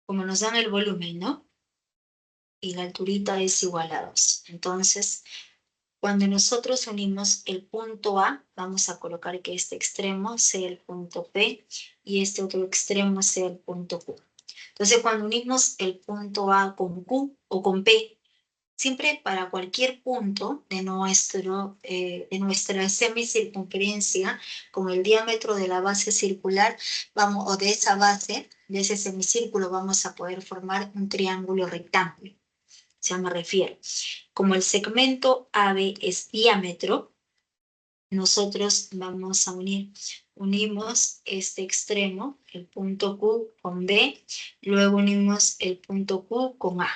como nos dan el volumen, ¿no? Y la alturita es igual a 2. Entonces, cuando nosotros unimos el punto A, vamos a colocar que este extremo sea el punto P y este otro extremo sea el punto Q. Entonces, cuando unimos el punto A con Q o con P, siempre para cualquier punto de nuestra semicircunferencia, con el diámetro de la base circular, o de esa base, de ese semicírculo, vamos a poder formar un triángulo rectángulo. O sea, me refiero, como el segmento AB es diámetro, nosotros vamos a unimos este extremo, el punto Q con B, luego unimos el punto Q con A.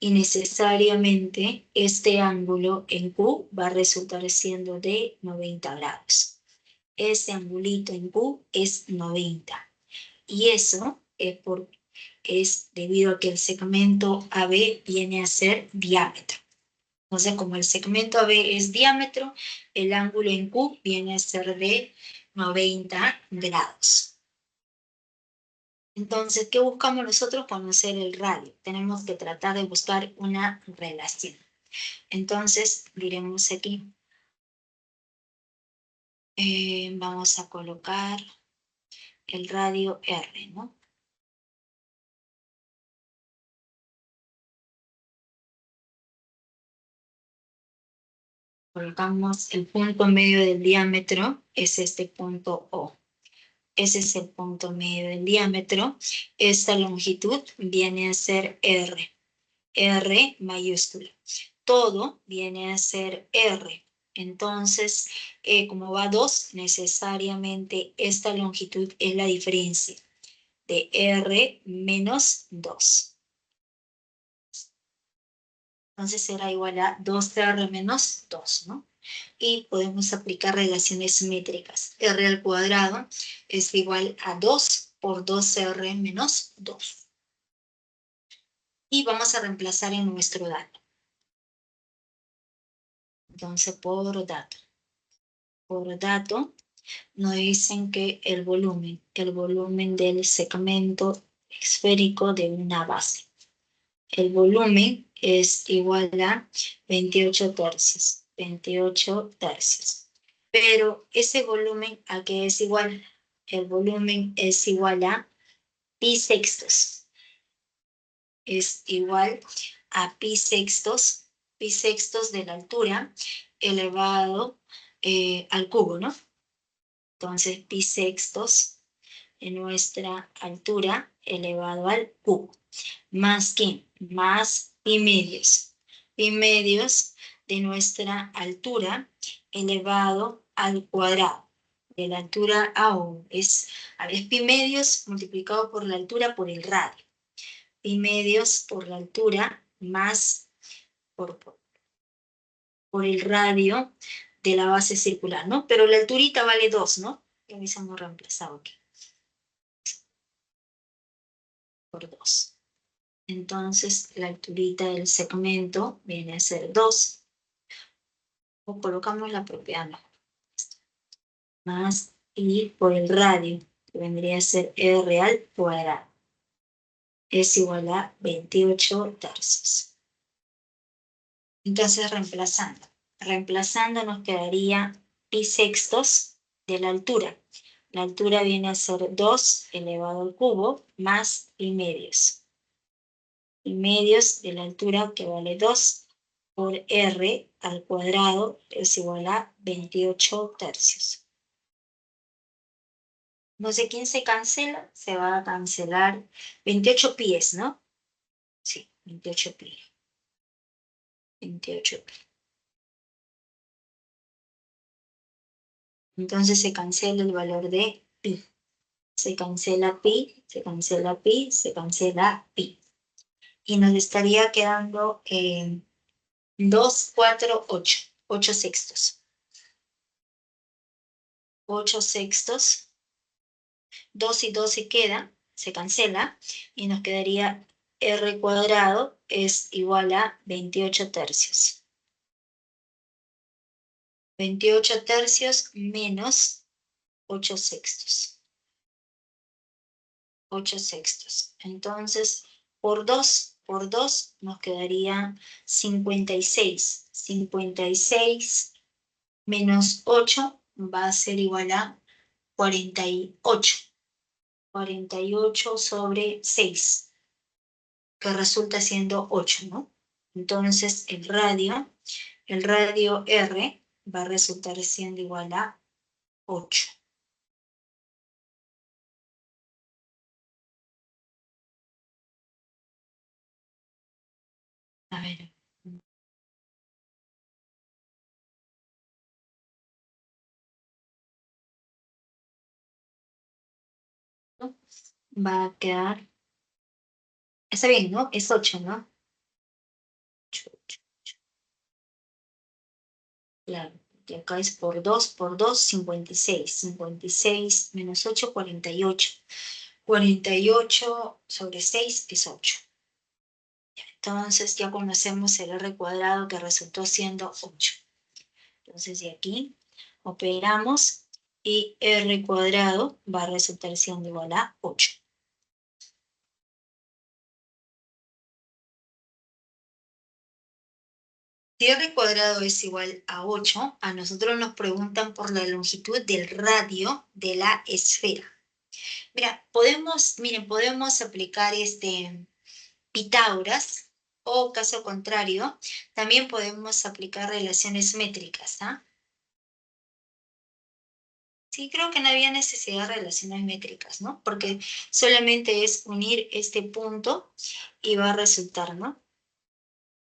Y necesariamente este ángulo en Q va a resultar siendo de 90 grados. Este angulito en Q es 90. Y eso es debido a que el segmento AB viene a ser diámetro. Entonces, como el segmento AB es diámetro, el ángulo en Q viene a ser de 90 grados. Entonces, ¿qué buscamos nosotros? Conocer el radio. Tenemos que tratar de buscar una relación. Entonces, diremos aquí, vamos a colocar el radio R, ¿no? colocamos el punto medio del diámetro, es este punto O. Ese es el punto medio del diámetro. Esta longitud viene a ser R. R mayúscula. Todo viene a ser R. Entonces, como va 2, necesariamente esta longitud es la diferencia de R menos 2. Entonces será igual a 2R menos 2, ¿no? Y podemos aplicar relaciones simétricas. R al cuadrado es igual a 2 por 2R menos 2. Y vamos a reemplazar en nuestro dato. Entonces, por dato, nos dicen que el volumen del segmento esférico de una base. El volumen es igual a 28 tercios. 28 tercios. Pero ese volumen, ¿a qué es igual? El volumen es igual a pi sextos. Es igual a pi sextos de la altura elevado al cubo, ¿no? Entonces, pi sextos de nuestra altura elevado al cubo. ¿Más qué? Más pi medios. Pi medios de nuestra altura elevado al cuadrado. De la altura a 1. Es pi medios multiplicado por la altura por el radio. Pi medios por la altura más por el radio de la base circular, ¿no? Pero la alturita vale 2, ¿no? Que hubiésemos reemplazado aquí. Por 2. Entonces, la alturita del segmento viene a ser 2. O colocamos la propiedad, no. Más pi por el radio, que vendría a ser R al cuadrado. Es igual a 28 tercios. Entonces, reemplazando nos quedaría pi sextos de la altura. La altura viene a ser 2 elevado al cubo más pi medios. Pi medios de la altura que vale 2 por R al cuadrado es igual a 28 tercios. No sé quién se cancela, se va a cancelar 28 pies, ¿no? Sí, 28 pies. 28 pies. Entonces se cancela el valor de pi. Se cancela pi, se cancela pi, se cancela pi. Y nos estaría quedando 2, 4, 8. 8 sextos. 8 sextos. 2 y 2 se queda, se cancela. Y nos quedaría R cuadrado es igual a 28 tercios. 28 tercios menos 8 sextos. 8 sextos. Entonces, por 2 nos quedaría 56. 56 menos 8 va a ser igual a 48. 48 sobre 6, que resulta siendo 8, ¿no? Entonces, el radio R va a resultar siendo igual a 8. A ver. Va a quedar... Está bien, ¿no? Es 8, ¿no? 8. Claro, y acá es por 2, 56. 56 menos 8, 48. 48 sobre 6 es 8. Entonces ya conocemos el R cuadrado que resultó siendo 8. Entonces de aquí operamos y R cuadrado va a resultar siendo igual a 8. Si R cuadrado es igual a 8, a nosotros nos preguntan por la longitud del radio de la esfera. Mira, podemos aplicar Pitágoras O caso contrario, también podemos aplicar relaciones métricas, ¿ah? Sí, creo que no había necesidad de relaciones métricas, ¿no? Porque solamente es unir este punto y va a resultar, ¿no?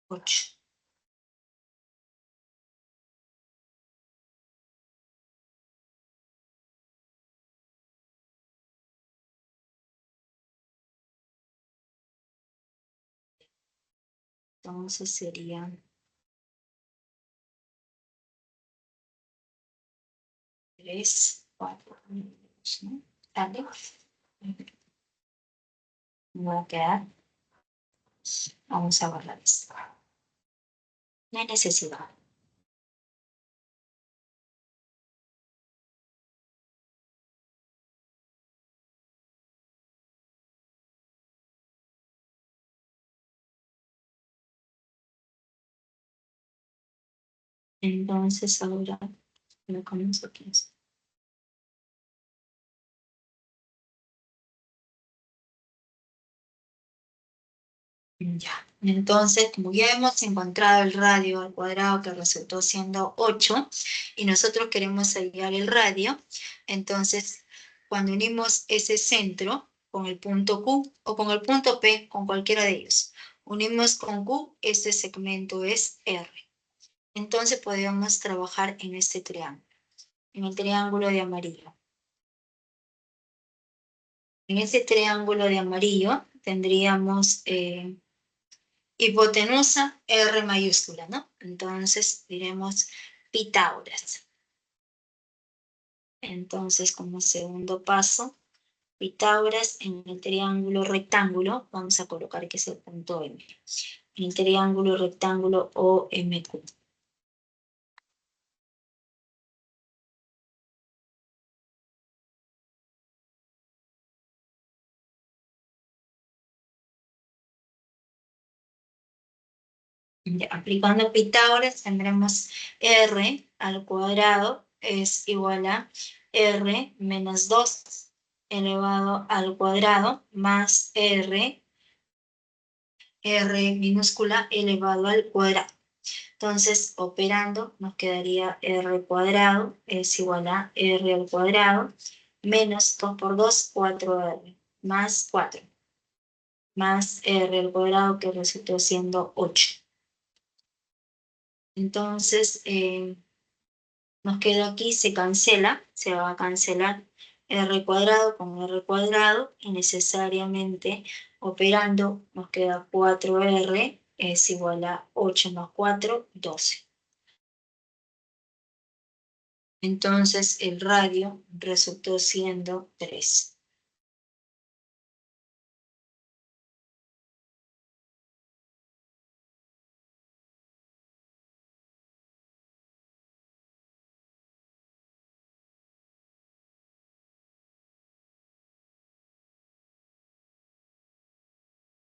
8. Entonces serían 3, 4, ¿no? ¿Vale? Me va a quedar. Vamos a borrar esto. No hay necesidad. Entonces ahora lo comienzo aquí. Ya, entonces como ya hemos encontrado el radio al cuadrado que resultó siendo 8 y nosotros queremos hallar el radio, entonces cuando unimos ese centro con el punto Q o con el punto P, con cualquiera de ellos, unimos con Q, este segmento es R. Entonces podríamos trabajar en este triángulo, en el triángulo de amarillo. En ese triángulo de amarillo tendríamos hipotenusa R mayúscula, ¿no? Entonces diremos Pitágoras. Entonces, como segundo paso, Pitágoras en el triángulo rectángulo, vamos a colocar que es el punto M. En el triángulo rectángulo OMQ. Ya, aplicando Pitágoras tendremos R al cuadrado es igual a R menos 2 elevado al cuadrado más R minúscula elevado al cuadrado. Entonces, operando, nos quedaría R cuadrado es igual a R al cuadrado menos 2 por 2, 4R, más 4, más R al cuadrado que resultó siendo 8. Entonces, nos queda aquí, se cancela, se va a cancelar R cuadrado con R cuadrado y necesariamente operando nos queda 4R es igual a 8 más 4, 12. Entonces el radio resultó siendo 3.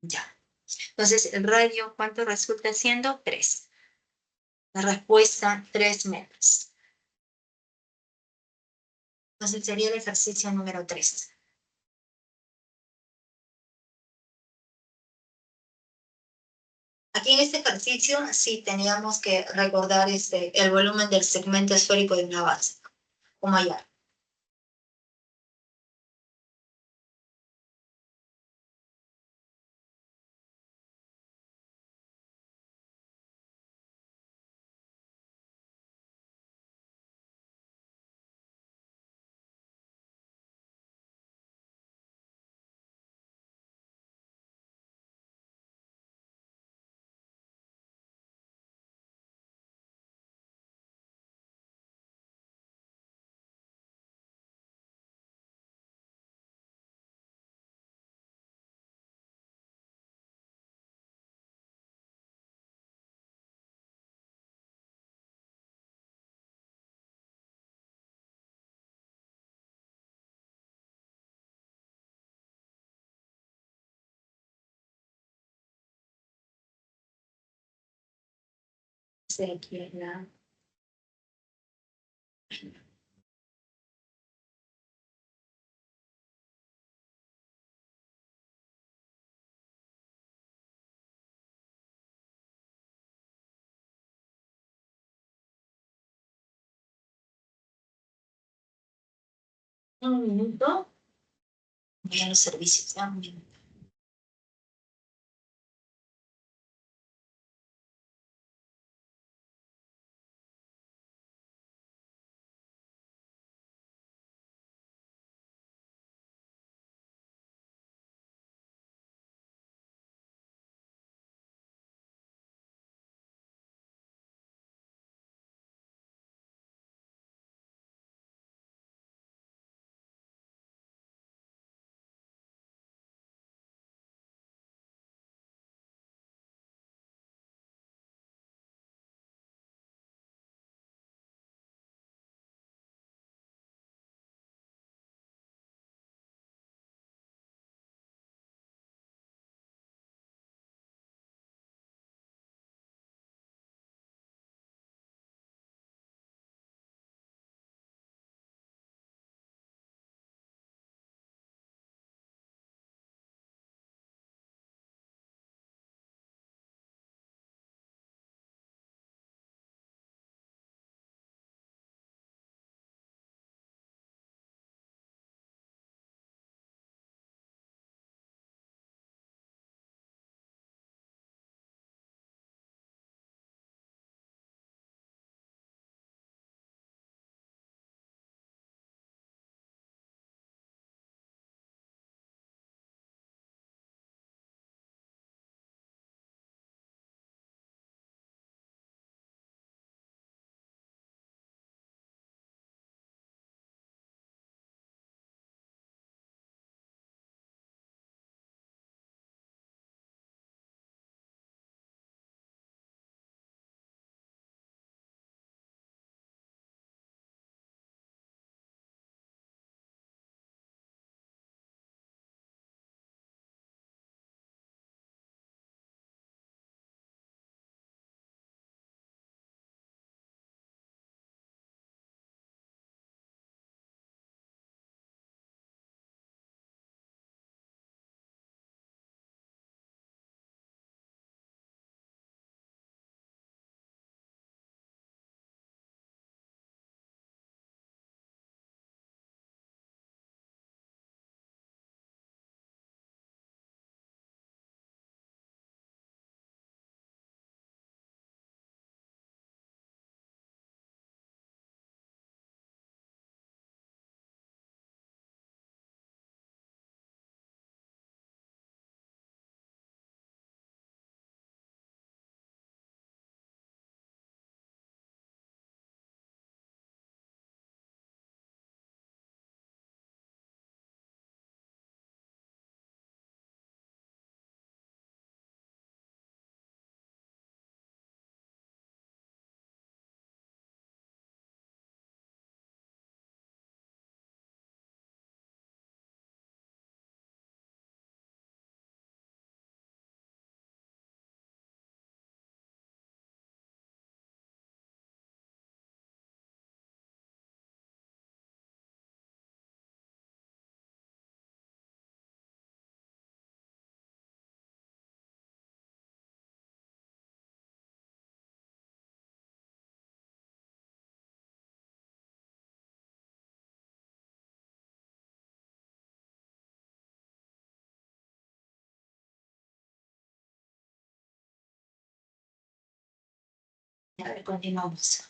Ya. Entonces el radio, ¿cuánto resulta siendo? 3. La respuesta, 3 metros. Entonces sería el ejercicio número 3. Aquí en este ejercicio sí teníamos que recordar el volumen del segmento esférico de una base, como hallar. Aquí en la Un minuto. Voy a los servicios, ¿ya? Un minuto. A ver, continuamos.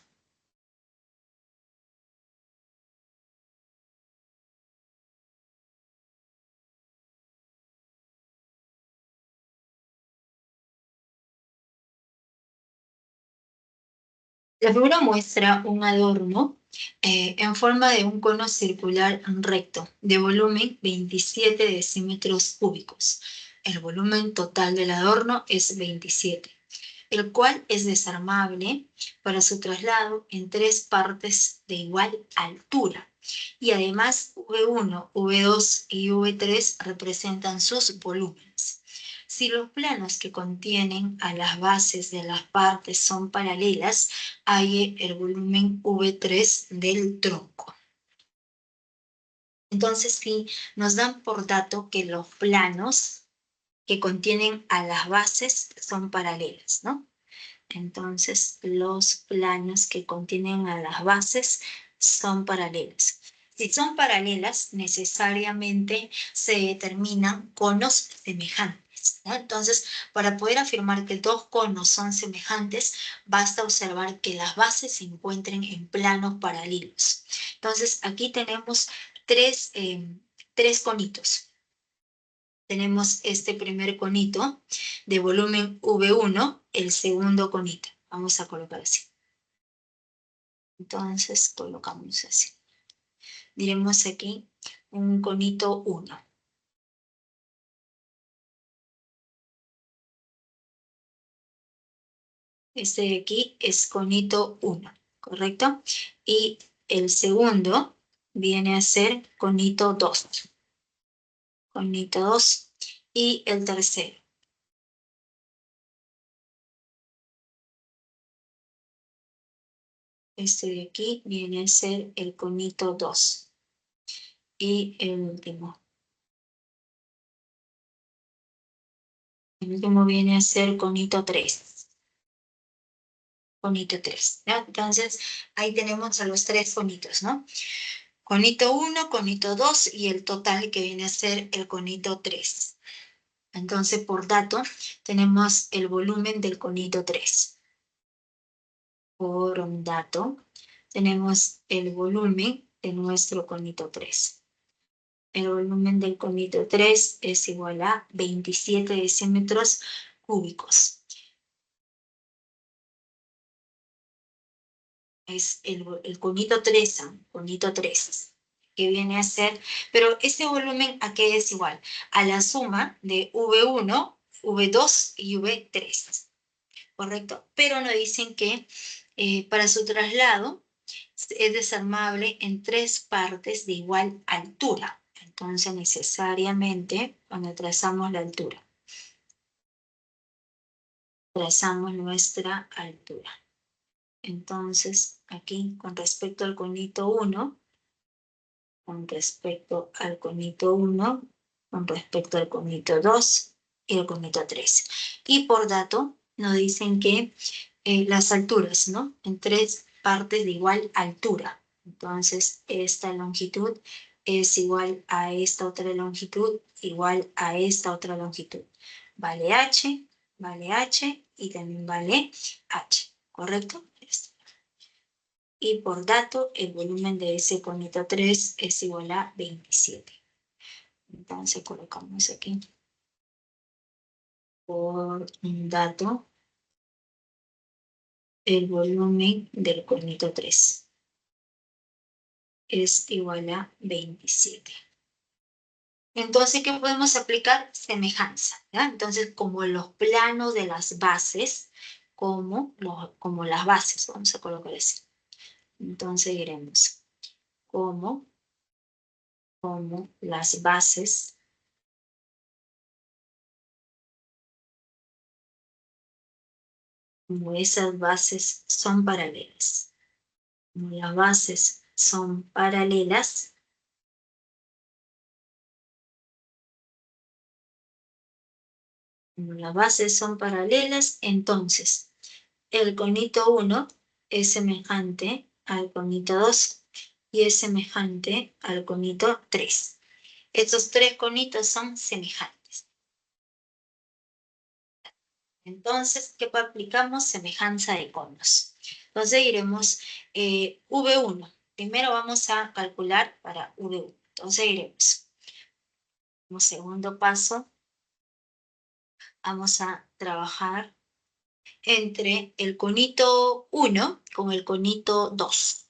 La figura muestra un adorno en forma de un cono circular recto de volumen 27 decímetros cúbicos. El volumen total del adorno es 27, el cual es desarmable para su traslado en 3 partes de igual altura. Y además V1, V2 y V3 representan sus volúmenes. Si los planos que contienen a las bases de las partes son paralelas, hay el volumen V3 del tronco. Entonces, sí, nos dan por dato que los planos que contienen a las bases son paralelas, ¿no? Entonces, los planos que contienen a las bases son paralelos. Si son paralelas, necesariamente se determinan conos semejantes, ¿no? Entonces, para poder afirmar que dos conos son semejantes, basta observar que las bases se encuentren en planos paralelos. Entonces, aquí tenemos tres conitos. Tenemos este primer conito de volumen V1, el segundo conito. Vamos a colocar así. Entonces, colocamos así. Diremos aquí un conito 1. Este de aquí es conito 1, ¿correcto? Y el segundo viene a ser conito 2. Conito 2. Y el tercero. Este de aquí viene a ser el conito 2. Y el último. El último viene a ser conito 3. Conito 3, ¿no? Entonces, ahí tenemos a los tres conitos, ¿no? Conito 1, conito 2 y el total que viene a ser el conito 3. Entonces, por dato, tenemos el volumen del conito 3. Por un dato, tenemos el volumen de nuestro conito 3. El volumen del conito 3 es igual a 27 decímetros cúbicos. Es el conito 3, conito 3, que viene a ser, pero ese volumen ¿a qué es igual? A la suma de V1, V2 y V3, ¿correcto? Pero nos dicen que para su traslado es desarmable en tres partes de igual altura. Entonces, necesariamente, cuando trazamos la altura, trazamos nuestra altura. Entonces, aquí, con respecto al conito 1, con respecto al conito 1, con respecto al conito 2 y el conito 3. Y por dato, nos dicen que las alturas, ¿no? En tres partes de igual altura. Entonces, esta longitud es igual a esta otra longitud, igual a esta otra longitud. Vale H y también vale H, ¿correcto? Y por dato, el volumen de ese conito 3 es igual a 27. Entonces colocamos aquí. Por dato, el volumen del conito 3 es igual a 27. Entonces, ¿qué podemos aplicar? Semejanza, ¿ya? Entonces, como los planos de las bases, como las bases, vamos a colocar así. Entonces diremos, como las bases como esas bases son paralelas. Como las bases son paralelas, como las bases son paralelas, entonces el conito 1 es semejante al conito 2 y es semejante al conito 3. Estos tres conitos son semejantes. Entonces, ¿qué aplicamos? Semejanza de conos. Entonces diremos V1. Primero vamos a calcular para V1. Entonces diremos, como segundo paso, vamos a trabajar entre el conito 1 con el conito 2.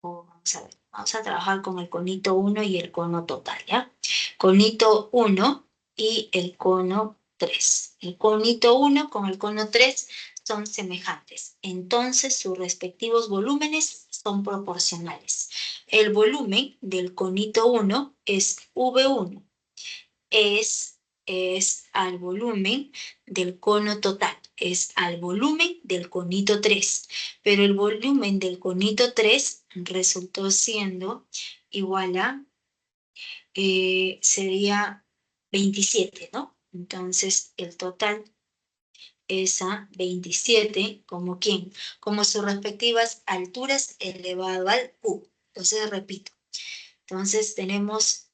Vamos a trabajar con el conito 1 y el cono total, ¿ya? Conito 1 y el cono 3. El conito 1 con el cono 3 son semejantes. Entonces, sus respectivos volúmenes son proporcionales. El volumen del conito 1 es V1. Es al volumen del cono total, es al volumen del conito 3, pero el volumen del conito 3 resultó siendo igual a, sería 27, ¿no? Entonces el total es a 27, ¿como quién? Como sus respectivas alturas elevado al Q. Entonces, repito. Entonces, tenemos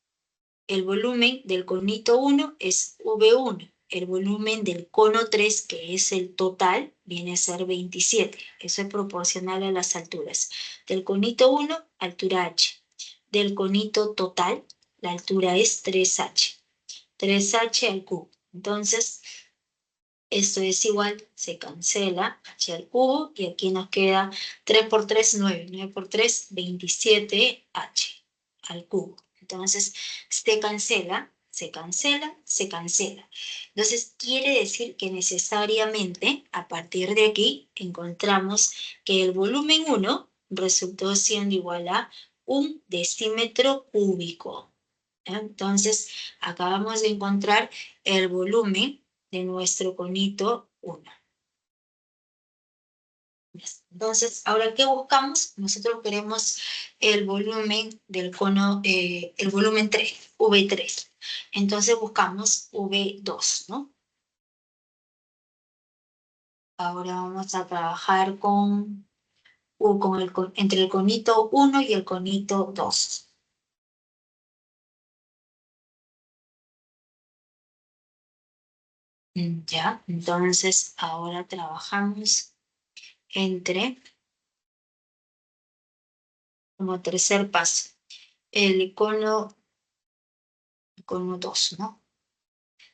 el volumen del conito 1 es V1. El volumen del cono 3, que es el total, viene a ser 27. Eso es proporcional a las alturas. Del conito 1, altura H. Del conito total, la altura es 3H. 3H al cubo. Entonces, esto es igual, se cancela H al cubo y aquí nos queda 3 por 3, 9. 9 por 3, 27H al cubo. Entonces, se cancela, se cancela, se cancela. Entonces, quiere decir que necesariamente, a partir de aquí, encontramos que el volumen 1 resultó siendo igual a 1 decímetro cúbico. Entonces, acabamos de encontrar el volumen de nuestro conito 1. Entonces, ahora, ¿qué buscamos? Nosotros queremos el volumen del cono, el volumen 3, V3. Entonces, buscamos V2, ¿no? Ahora vamos a trabajar entre el conito 1 y el conito 2. Ya, entonces ahora trabajamos entre, como tercer paso, el cono 2, ¿no?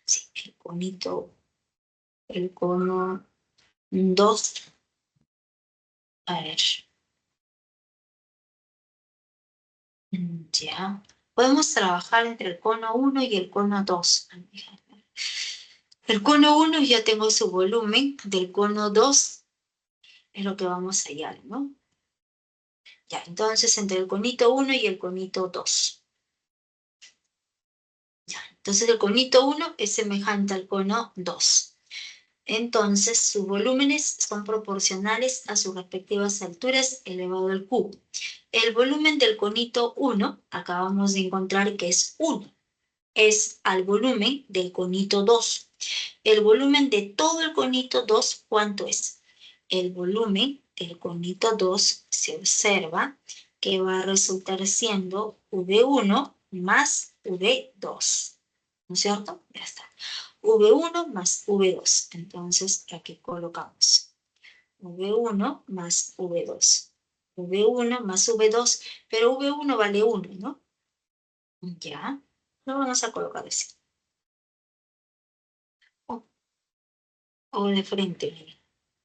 Sí, el cono 2. A ver, ya. Podemos trabajar entre el cono 1 y el cono 2. El cono 1 ya tengo su volumen, del cono 2 es lo que vamos a hallar, ¿no? Ya, entonces entre el conito 1 y el conito 2. Ya, entonces el conito 1 es semejante al cono 2. Entonces sus volúmenes son proporcionales a sus respectivas alturas elevado al cubo. El volumen del conito 1, acabamos de encontrar que es 1, es al volumen del conito 2. El volumen de todo el conito 2, ¿cuánto es? El volumen del conito 2 se observa que va a resultar siendo V1 más V2. ¿No es cierto? Ya está. V1 más V2. Entonces, aquí colocamos V1 más V2. V1 más V2, pero V1 vale 1, ¿no? Ya, lo vamos a colocar así. O de frente, miren.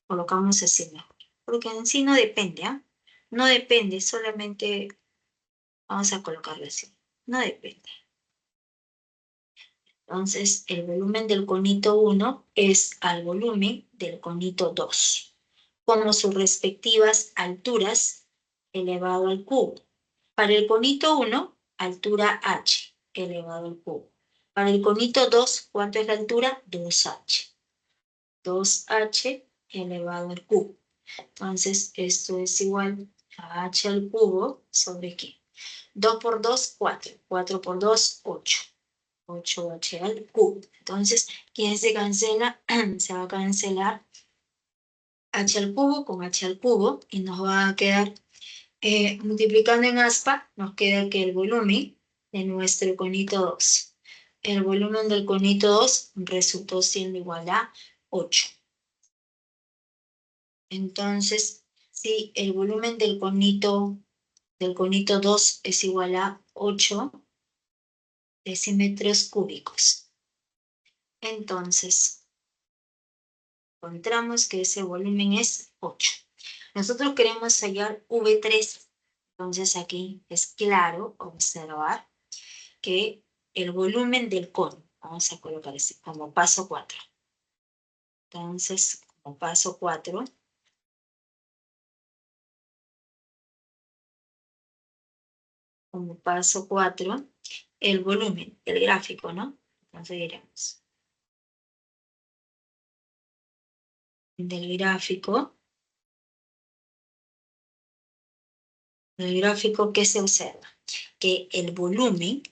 Colocamos así mejor. Porque en sí no depende, ¿ah? No depende, solamente vamos a colocarlo así. No depende. Entonces, el volumen del conito 1 es al volumen del conito 2, como sus respectivas alturas elevado al cubo. Para el conito 1, altura h elevado al cubo. Para el conito 2, ¿cuánto es la altura? 2h. 2h elevado al cubo. Entonces, esto es igual a h al cubo sobre ¿qué? 2 por 2, 4. 4 por 2, 8. 8h al cubo. Entonces, ¿quién se cancela? Se va a cancelar h al cubo con h al cubo y nos va a quedar, multiplicando en aspa, nos queda que el volumen de nuestro conito 2. El volumen del conito 2 resultó siendo igual a 8. Entonces, si el volumen del conito 2 es igual a 8 decímetros cúbicos. Entonces, encontramos que ese volumen es 8. Nosotros queremos hallar V3. Entonces aquí es claro observar que el volumen del cono, vamos a colocar así, como paso 4. Entonces, como paso 4, el volumen, el gráfico, ¿no? Entonces diremos, del gráfico, ¿qué se observa? Que el volumen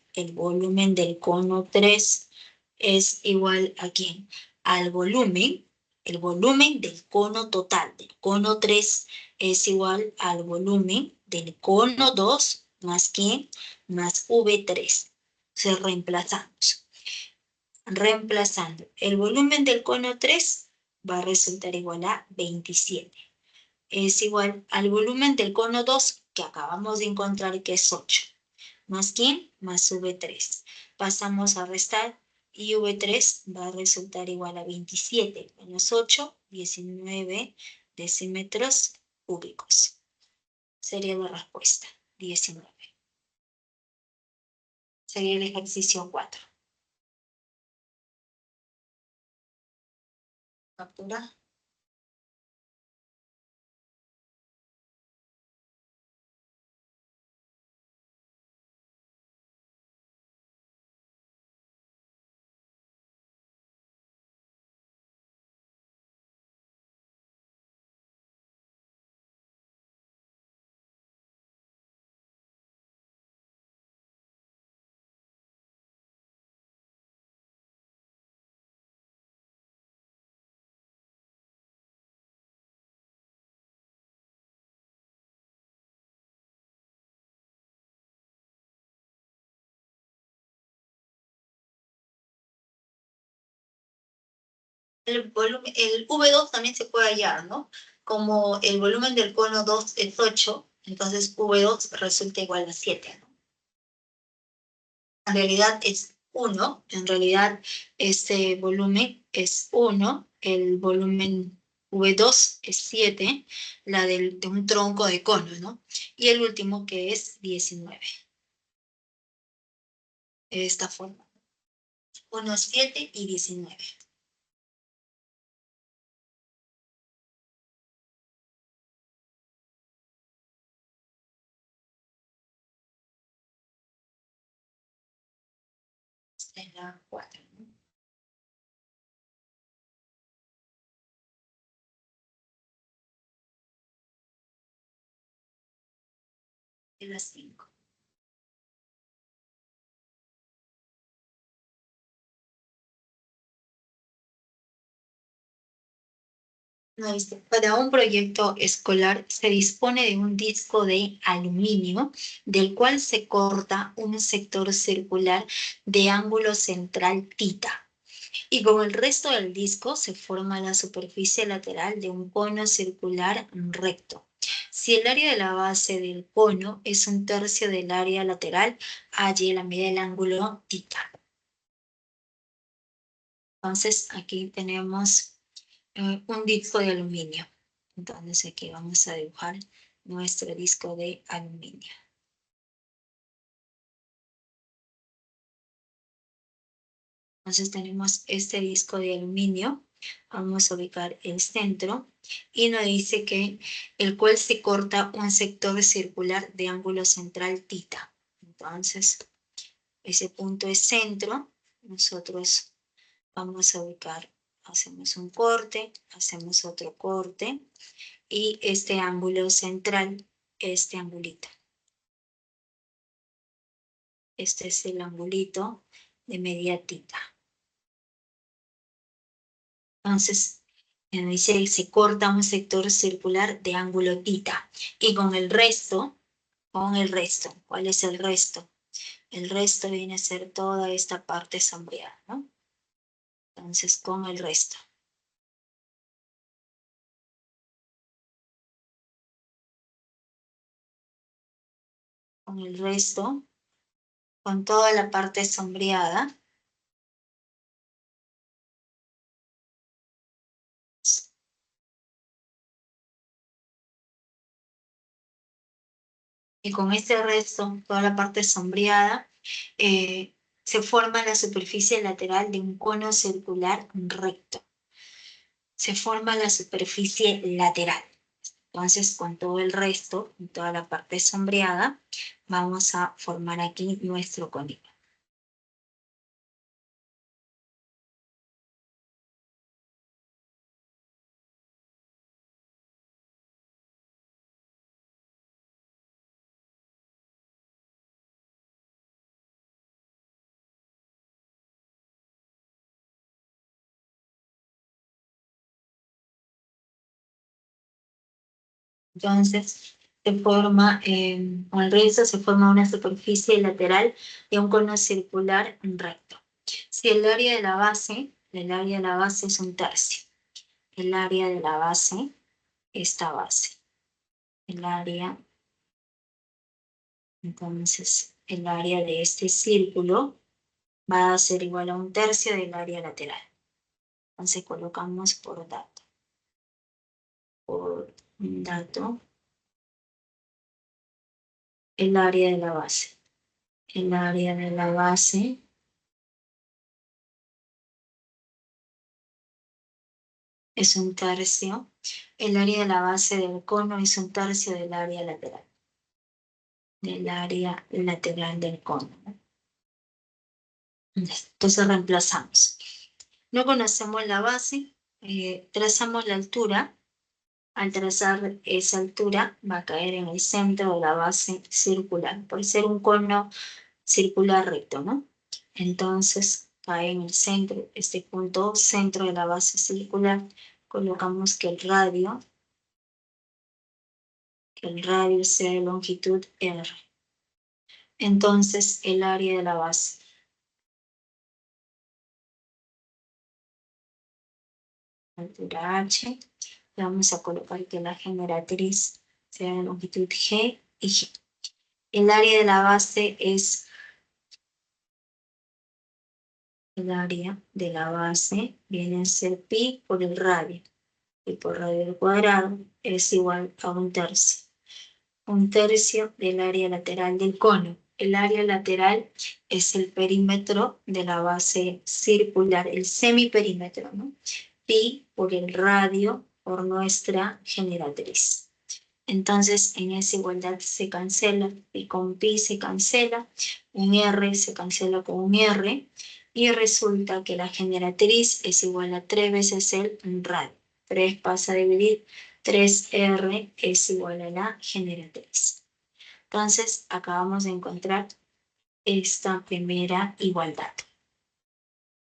del cono 3 es igual a ¿quién? Al volumen el volumen del cono total. Del cono 3 es igual al volumen del cono 2 más ¿quién? Más V3. Entonces reemplazamos. Reemplazando el volumen del cono 3 va a resultar igual a 27. Es igual al volumen del cono 2 que acabamos de encontrar que es 8. ¿Más quién? Más V3. Pasamos a restar y V3 va a resultar igual a 27 menos 8, 19 decímetros cúbicos. Sería la respuesta, 19. Sería el ejercicio 4. Captura. El V2 también se puede hallar, ¿no? Como el volumen del cono 2 es 8, entonces V2 resulta igual a 7, ¿no? En realidad es 1, en realidad este volumen es 1, el volumen V2 es 7, la de un tronco de cono, ¿no? Y el último que es 19. De esta forma. 1, 7 y 19. Esta es la 4, ¿no? Es la 5. No, dice, para un proyecto escolar se dispone de un disco de aluminio del cual se corta un sector circular de ángulo central θ. Y con el resto del disco se forma la superficie lateral de un cono circular recto. Si el área de la base del cono es un tercio del área lateral, allí la medida del ángulo θ. Entonces aquí tenemos un disco de aluminio. Entonces aquí vamos a dibujar nuestro disco de aluminio. Entonces tenemos este disco de aluminio. Vamos a ubicar el centro y nos dice que el cual se corta un sector circular de ángulo central θ. Entonces ese punto es centro. Nosotros vamos a ubicar, hacemos un corte, hacemos otro corte y este ángulo central, este angulito. Este es el angulito de media θ. Entonces, dice, se corta un sector circular de ángulo θ. Y con el resto, ¿cuál es el resto? El resto viene a ser toda esta parte sombreada, ¿no? Entonces, con el resto. Con el resto, con toda la parte sombreada. Y con este resto, toda la parte sombreada, se forma la superficie lateral de un cono circular recto. Se forma la superficie lateral. Entonces, con todo el resto, con toda la parte sombreada, vamos a formar aquí nuestro cono. Entonces, se forma, con el resto se forma una superficie lateral de un cono circular recto. Si el área de la base es un tercio. El área de la base, esta base. El área, entonces, el área de este círculo va a ser igual a un tercio del área lateral. Entonces colocamos por dato. Por dato, el área de la base. El área de la base es un tercio. El área de la base del cono es un tercio del área lateral. Del área lateral del cono. Entonces reemplazamos. No conocemos la base, trazamos la altura. Al trazar esa altura va a caer en el centro de la base circular, por ser un cono circular recto, ¿no? Entonces cae en el centro, este punto centro de la base circular, colocamos que el radio sea de longitud R. Entonces el área de la base. Altura H, vamos a colocar que la generatriz sea de longitud G y G. El área de la base es, el área de la base viene a ser pi por el radio, y por radio al cuadrado es igual a un tercio. Un tercio del área lateral del cono. El área lateral es el perímetro de la base circular, el semiperímetro, ¿no? Pi por el radio por nuestra generatriz. Entonces, en esa igualdad se cancela, pi con pi se cancela, un R se cancela con un R, y resulta que la generatriz es igual a 3 veces el radio. 3 pasa a dividir, 3R es igual a la generatriz. Entonces, acabamos de encontrar esta primera igualdad.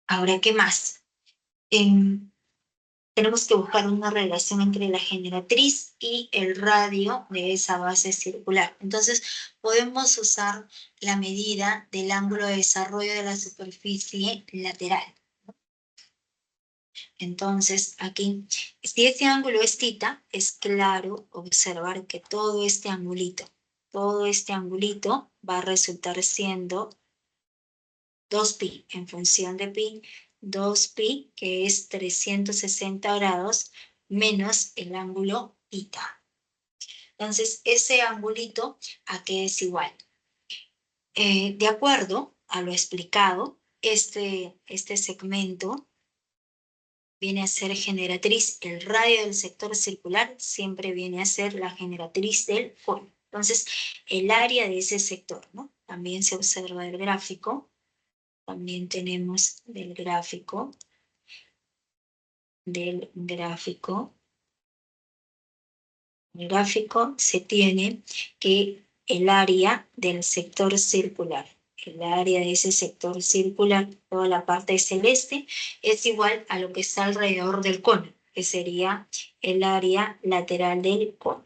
Ahora, ¿qué más? Tenemos que buscar una relación entre la generatriz y el radio de esa base circular. Entonces, podemos usar la medida del ángulo de desarrollo de la superficie lateral. Entonces, aquí, si este ángulo es θ, es claro observar que todo este angulito va a resultar siendo 2pi en función de pi, 2pi, que es 360 grados, menos el ángulo θ. Entonces, ese angulito, ¿a qué es igual? De acuerdo a lo explicado, este segmento viene a ser generatriz, el radio del sector circular siempre viene a ser la generatriz del cono. Entonces, el área de ese sector, ¿no? También se observa del gráfico. También tenemos del gráfico se tiene que el área del sector circular, el área de ese sector circular, toda la parte celeste, es igual a lo que está alrededor del cono, que sería el área lateral del cono.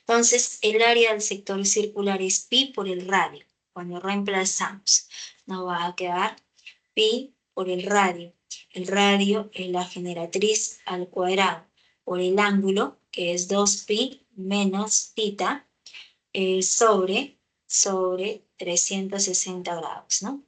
Entonces, el área del sector circular es pi por el radio. Cuando reemplazamos, nos va a quedar pi por el radio. El radio es la generatriz al cuadrado por el ángulo, que es 2pi menos θ, sobre 360 grados, ¿no?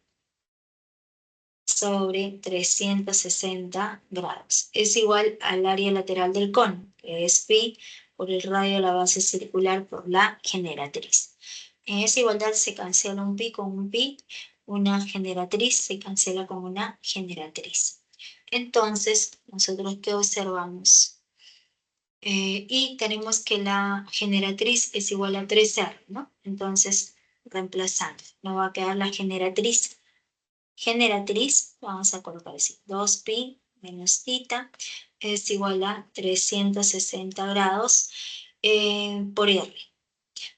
Sobre 360 grados. Es igual al área lateral del cono, que es pi por el radio de la base circular por la generatriz. En esa igualdad se cancela un pi con un pi, una generatriz se cancela con una generatriz. Entonces, nosotros ¿qué observamos? Y tenemos que la generatriz es igual a 3R, ¿no? Entonces, reemplazando, nos va a quedar la generatriz, vamos a colocar así, 2pi menos θ es igual a 360 grados por R.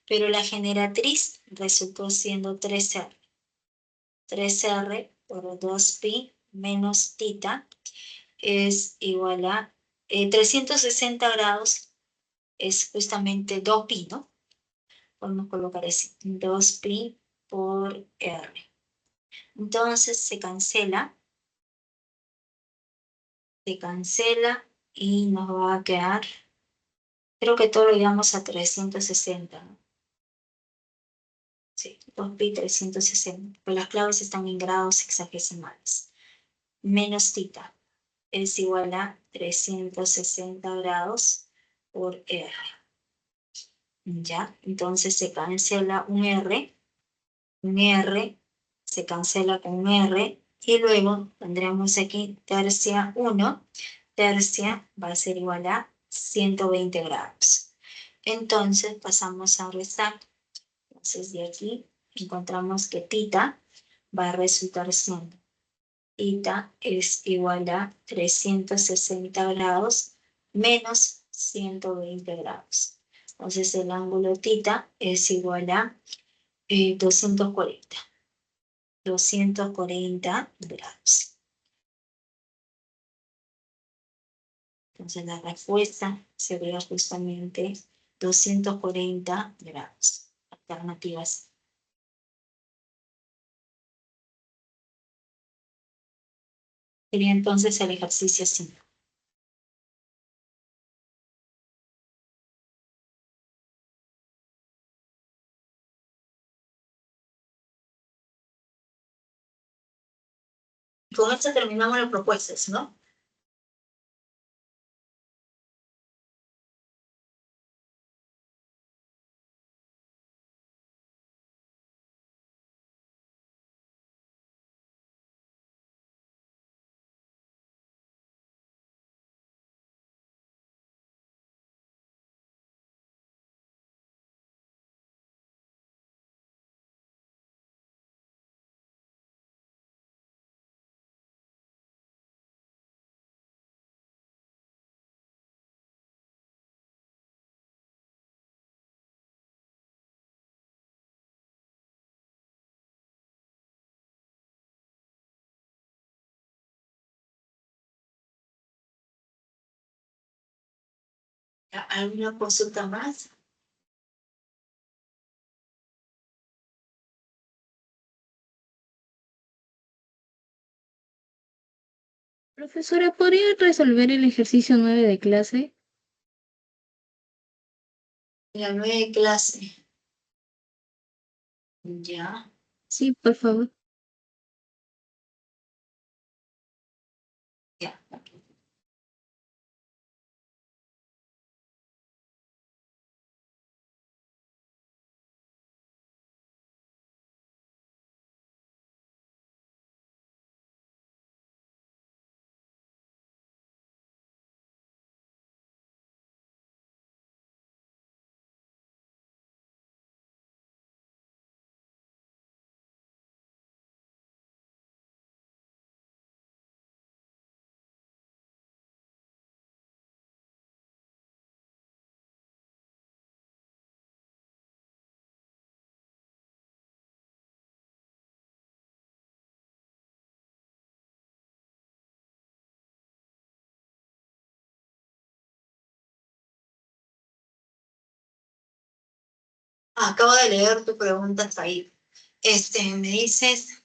Pero la generatriz resultó siendo 3R. 3R por 2pi menos θ es igual a 360 grados es justamente 2pi, ¿no? Podemos colocar así, 2pi por r. Entonces se cancela y nos va a quedar, creo que todo lo llevamos a 360, ¿no? Sí, 2pi 360, pues las claves están en grados hexagesimales. Menos theta es igual a 360 grados por r. ¿Ya? Entonces se cancela un r se cancela con un r, y luego tendremos aquí tercia 1, tercia va a ser igual a 120 grados. Entonces pasamos a restar. Entonces de aquí encontramos que θ va a resultar siendo, θ es igual a 360 grados menos 120 grados. Entonces el ángulo θ es igual a 240 grados. Entonces la respuesta sería justamente 240 grados. Alternativas. Sería entonces el ejercicio 5. Y con esto terminamos las propuestas, ¿no? ¿Alguna consulta más? Profesora, ¿podría resolver el ejercicio 9 de clase? La 9 clase. Ya. Sí, por favor. Ya. Acabo de leer tu pregunta, Said. Me dices,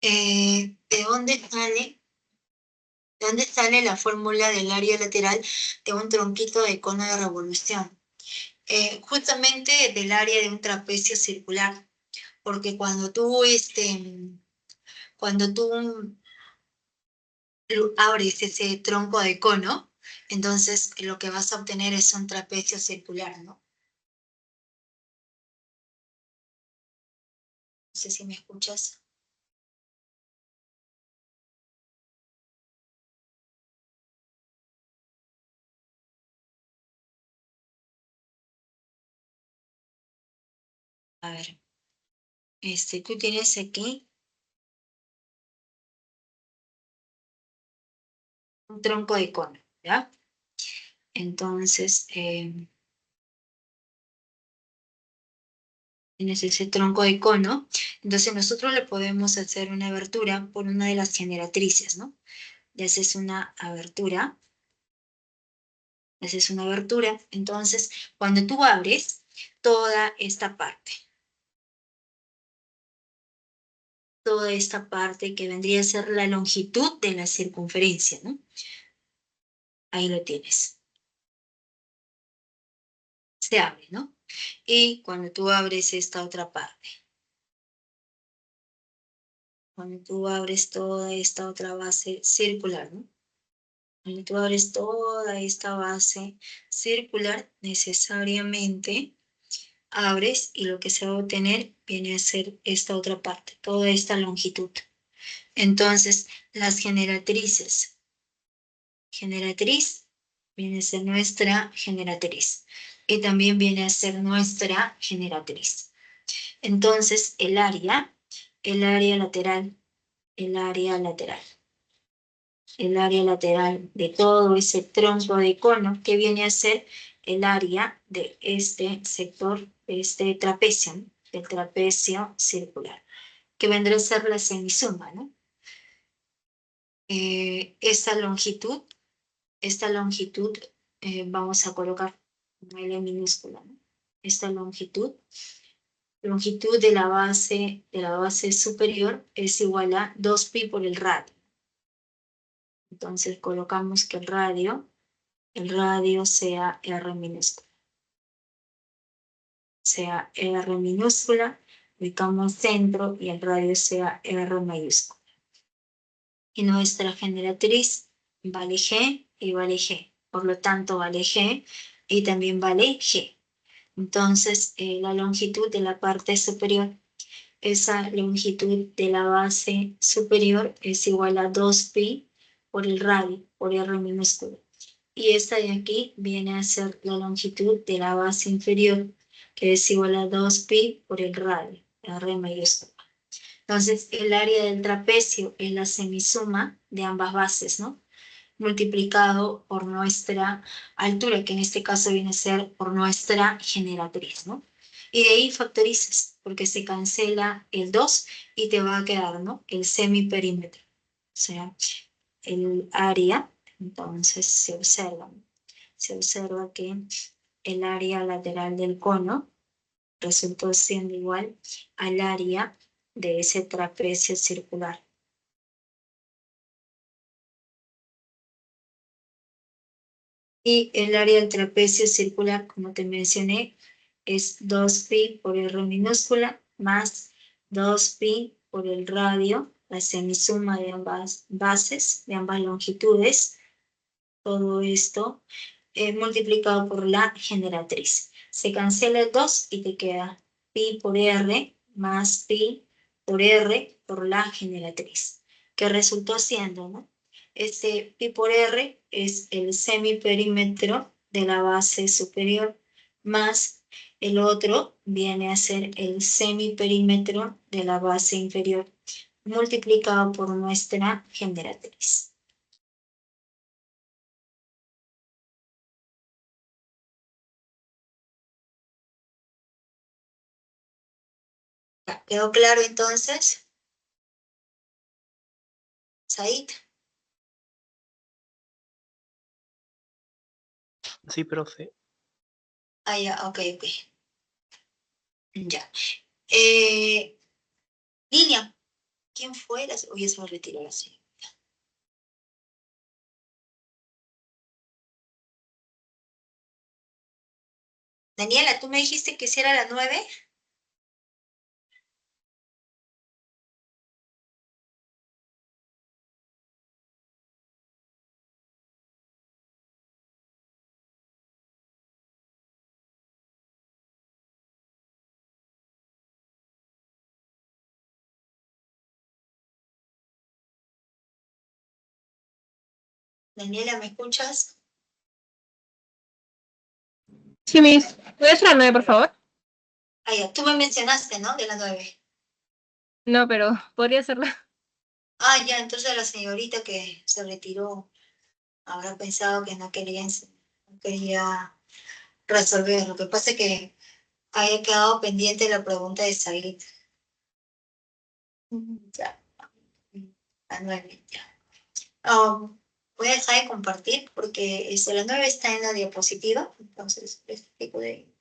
¿de dónde sale la fórmula del área lateral de un tronquito de cono de revolución? Justamente del área de un trapecio circular, porque cuando tú abres ese tronco de cono, entonces lo que vas a obtener es un trapecio circular, ¿no? No sé si me escuchas. A ver, tú tienes aquí un tronco de cono, ¿ya? Entonces, tienes ese tronco de cono, entonces nosotros le podemos hacer una abertura por una de las generatrices, ¿no? Ya haces una abertura Haces una abertura. Entonces, cuando tú abres toda esta parte que vendría a ser la longitud de la circunferencia, ¿no? Ahí lo tienes. Se abre, ¿no? Y cuando tú abres esta otra parte, cuando tú abres toda esta otra base circular, ¿no? Cuando tú abres toda esta base circular, necesariamente abres y lo que se va a obtener viene a ser esta otra parte, toda esta longitud. Entonces, las generatriz viene a ser nuestra generatriz y también viene a ser nuestra generatriz. Entonces, el área lateral de todo ese tronco de cono que viene a ser el área de este sector, de este trapecio, ¿no? Del trapecio circular, que vendrá a ser la semisuma, ¿no? Esta longitud vamos a colocar una L minúscula, ¿no? Esta longitud de la base superior es igual a 2pi por el radio. Entonces colocamos que el radio sea R minúscula. Sea R minúscula, ubicamos centro y el radio sea R mayúscula. Y nuestra generatriz vale G y vale G. Por lo tanto, vale G y también vale G. Entonces, la longitud de la parte superior, esa longitud de la base superior es igual a 2pi por el radio, por R minúscula. Y esta de aquí viene a ser la longitud de la base inferior, que es igual a 2pi por el radio, R mayúscula. Entonces, el área del trapecio es la semisuma de ambas bases, ¿no? Multiplicado por nuestra altura, que en este caso viene a ser por nuestra generatriz, ¿no? Y de ahí factorizas, porque se cancela el 2 y te va a quedar, ¿no? El semiperímetro. O sea, el área, entonces se observa que el área lateral del cono resultó siendo igual al área de ese trapecio circular. Y el área del trapecio circular, como te mencioné, es 2pi por R minúscula más 2pi por el radio, la semisuma de ambas bases, de ambas longitudes, todo esto multiplicado por la generatriz. Se cancela el 2 y te queda pi por R más pi por R por la generatriz, que resultó siendo, ¿no? Este pi por R es el semiperímetro de la base superior, más el otro viene a ser el semiperímetro de la base inferior, multiplicado por nuestra generatriz. ¿Quedó claro entonces? Said. Sí, profe. Ah, ya, ok. Ya. Lilian, ¿quién fue? Oye, se me retiró la señora. Daniela, ¿tú me dijiste que si era la 9? Daniela, ¿me escuchas? Sí, Miss. ¿Puedes la 9, por favor? Ah, ya, tú me mencionaste, ¿no? De la 9. No, pero podría hacerla. Ah, ya, entonces la señorita que se retiró habrá pensado que no quería resolver. Lo que pasa es que había quedado pendiente la pregunta de Said. Ya, la 9, ya. Voy a dejar de compartir porque la 9 está en la diapositiva, entonces les explico de ahí.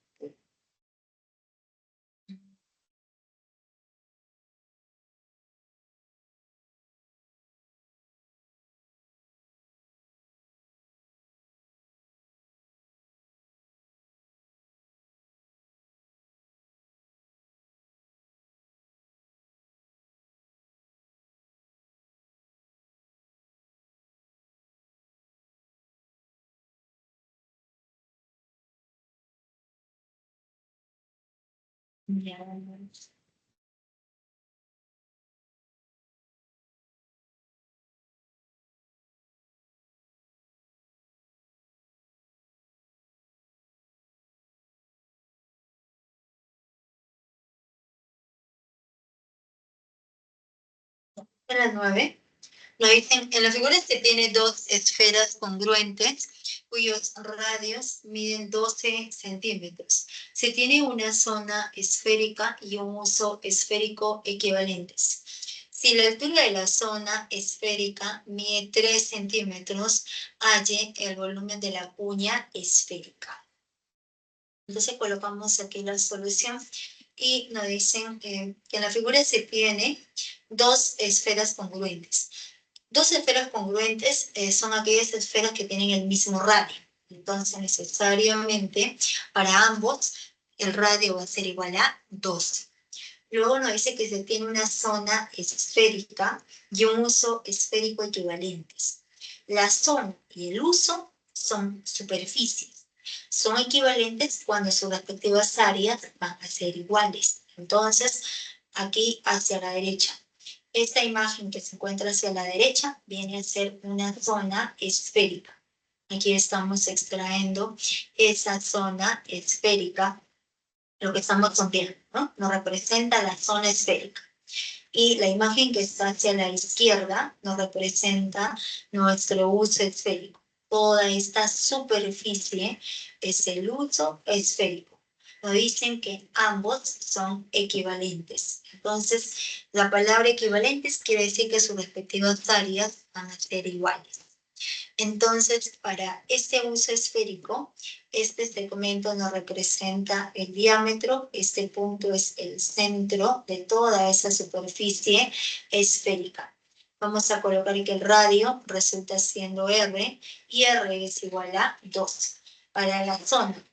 Ya. En la 9. Lo dicen, en la figura se tiene dos esferas congruentes cuyos radios miden 12 centímetros. Se tiene una zona esférica y un uso esférico equivalentes. Si la altura de la zona esférica mide 3 centímetros, halle el volumen de la cuña esférica. Entonces colocamos aquí la solución y nos dicen que en la figura se tiene dos esferas congruentes. Dos esferas congruentes son aquellas esferas que tienen el mismo radio. Entonces, necesariamente, para ambos, el radio va a ser igual a 2. Luego nos dice que se tiene una zona esférica y un uso esférico equivalentes. La zona y el uso son superficies. Son equivalentes cuando sus respectivas áreas van a ser iguales. Entonces, aquí hacia la derecha. Esta imagen que se encuentra hacia la derecha viene a ser una zona esférica. Aquí estamos extrayendo esa zona esférica, lo que estamos viendo, ¿no? Nos representa la zona esférica. Y la imagen que está hacia la izquierda nos representa nuestro uso esférico. Toda esta superficie es el uso esférico. Nos dicen que ambos son equivalentes. Entonces, la palabra equivalentes quiere decir que sus respectivas áreas van a ser iguales. Entonces, para este uso esférico, este segmento nos representa el diámetro, este punto es el centro de toda esa superficie esférica. Vamos a colocar que el radio resulta siendo R, y R es igual a 2. Para la zona,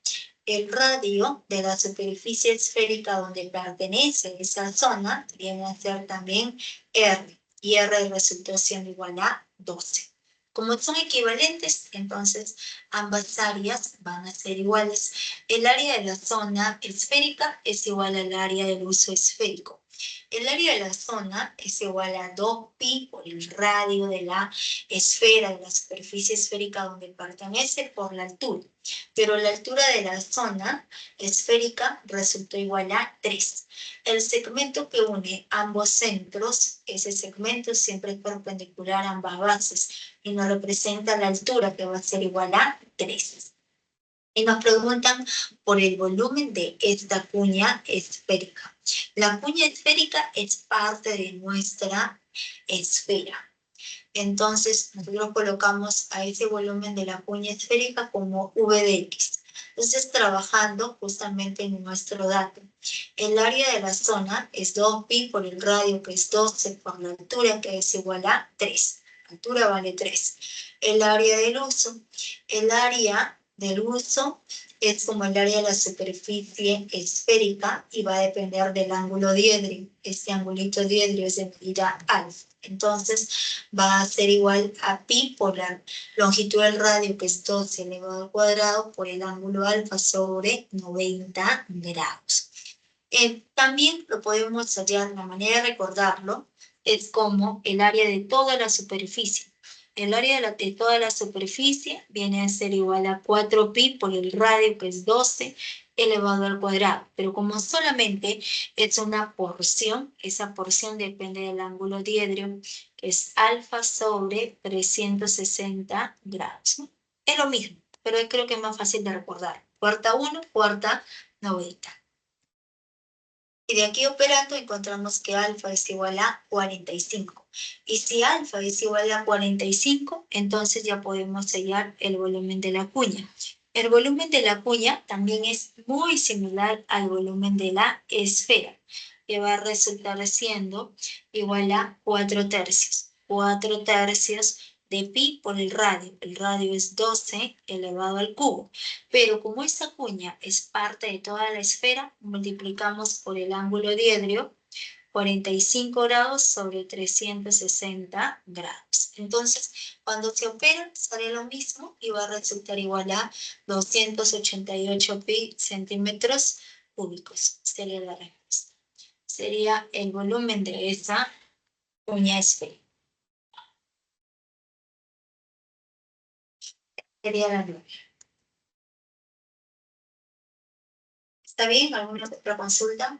el radio de la superficie esférica donde pertenece esa zona viene a ser también R, y R resultó siendo igual a 12. Como son equivalentes, entonces ambas áreas van a ser iguales. El área de la zona esférica es igual al área del uso esférico. El área de la zona es igual a 2pi por el radio de la esfera, de la superficie esférica donde pertenece, por la altura. Pero la altura de la zona esférica resultó igual a 3. El segmento que une ambos centros, ese segmento siempre es perpendicular a ambas bases y nos representa la altura que va a ser igual a 3. Y nos preguntan por el volumen de esta cuña esférica. La cuña esférica es parte de nuestra esfera. Entonces, nosotros colocamos a ese volumen de la cuña esférica como V de X. Entonces, trabajando justamente en nuestro dato. El área de la zona es 2pi por el radio, que es 12, por la altura, que es igual a 3. La altura vale 3. El área del uso. El área del uso es como el área de la superficie esférica y va a depender del ángulo diedro. Este angulito diedro es de medida alfa. Entonces, va a ser igual a pi por la longitud del radio, que es 12 elevado al cuadrado, por el ángulo alfa sobre 90 grados. También lo podemos hallar, la manera de recordarlo es como el área de toda la superficie. El área de toda la superficie viene a ser igual a 4pi por el radio, que es 12 elevado al cuadrado. Pero como solamente es una porción, esa porción depende del ángulo diedro, que es alfa sobre 360 grados, ¿no? Es lo mismo, pero creo que es más fácil de recordar. Cuarta 1, cuarta 90. Y de aquí operando encontramos que alfa es igual a 45. Y si alfa es igual a 45, entonces ya podemos hallar el volumen de la cuña. El volumen de la cuña también es muy similar al volumen de la esfera, que va a resultar siendo igual a 4 tercios. 4 tercios de pi por el radio. El radio es 12 elevado al cubo. Pero como esta cuña es parte de toda la esfera, multiplicamos por el ángulo diedrio, 45 grados sobre 360 grados. Entonces, cuando se opera, sale lo mismo y va a resultar igual a 288 pi centímetros cúbicos. Sería la respuesta. Sería el volumen de esa cuña esférica. Sería la 9. ¿Está bien? ¿Alguna otra consulta?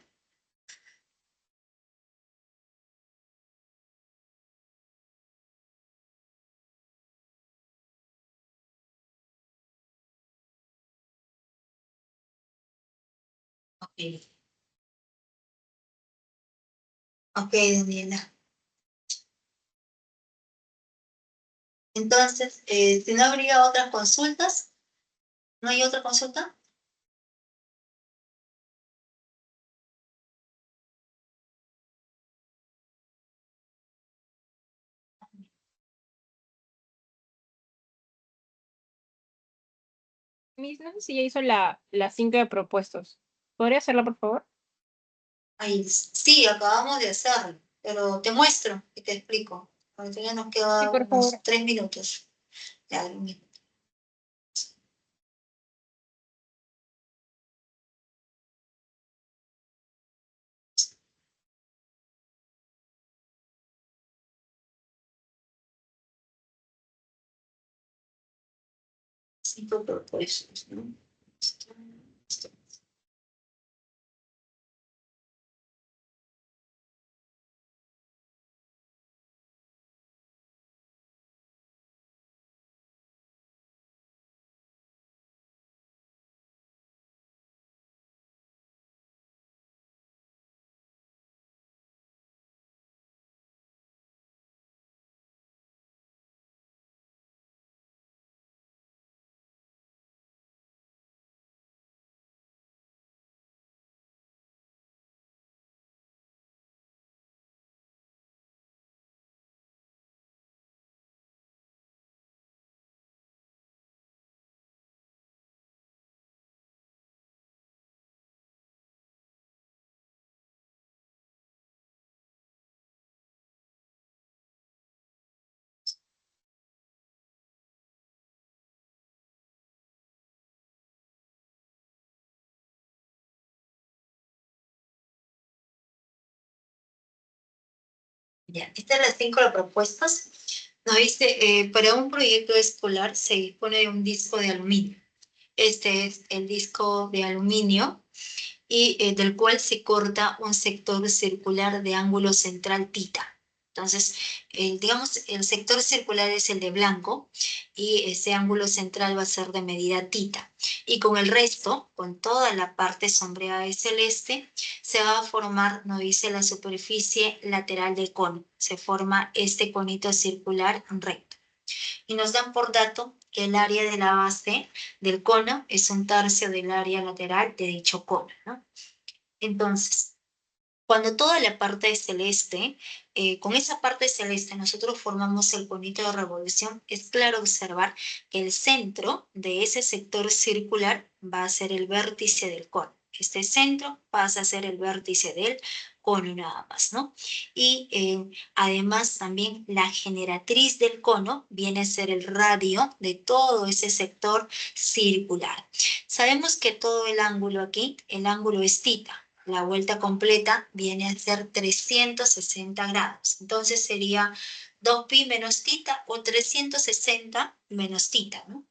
Ok. Ok, Daniela. Entonces, si no habría otras consultas, ¿no hay otra consulta? Miss, no sé si ya hizo la 5 de propuestos. ¿Podría hacerla, por favor? Ahí, sí, acabamos de hacerlo, pero te muestro y te explico. Porque ya nos Sí, queda por favor. unos 3 minutos. Ya, lo mismo. Cinco propuestas, ¿no? Ya, estas las 5 propuestas. Nos dice, para un proyecto escolar se dispone de un disco de aluminio. Este es el disco de aluminio y del cual se corta un sector circular de ángulo central tita. Entonces, digamos, el sector circular es el de blanco y ese ángulo central va a ser de medida tita. Y con el resto, con toda la parte sombreada de celeste, se va a formar, nos dice, la superficie lateral del cono. Se forma este conito circular recto. Y nos dan por dato que el área de la base del cono es un tercio del área lateral de dicho cono, ¿no? Entonces, cuando toda la parte es celeste, con esa parte celeste nosotros formamos el conito de revolución, es claro observar que el centro de ese sector circular va a ser el vértice del cono. Este centro pasa a ser el vértice del cono nada más, ¿no? Y además también la generatriz del cono viene a ser el radio de todo ese sector circular. Sabemos que todo el ángulo aquí, el ángulo es tita. La vuelta completa viene a ser 360 grados. Entonces sería 2pi menos tita o 360 menos tita, ¿no?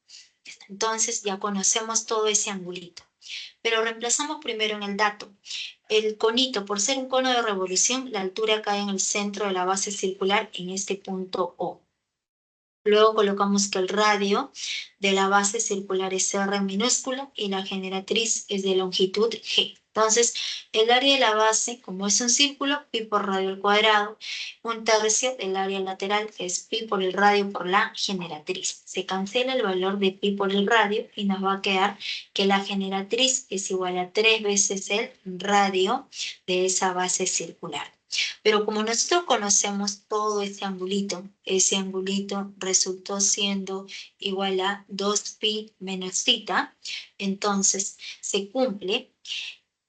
Entonces ya conocemos todo ese angulito. Pero reemplazamos primero en el dato. El conito, por ser un cono de revolución, la altura cae en el centro de la base circular en este punto O. Luego colocamos que el radio de la base circular es R minúscula y la generatriz es de longitud G. Entonces, el área de la base, como es un círculo, pi por radio al cuadrado, 1/3 del área lateral, que es pi por el radio por la generatriz. Se cancela el valor de pi por el radio y nos va a quedar que la generatriz es igual a 3 veces el radio de esa base circular. Pero como nosotros conocemos todo ese angulito resultó siendo igual a 2pi menos θ, entonces se cumple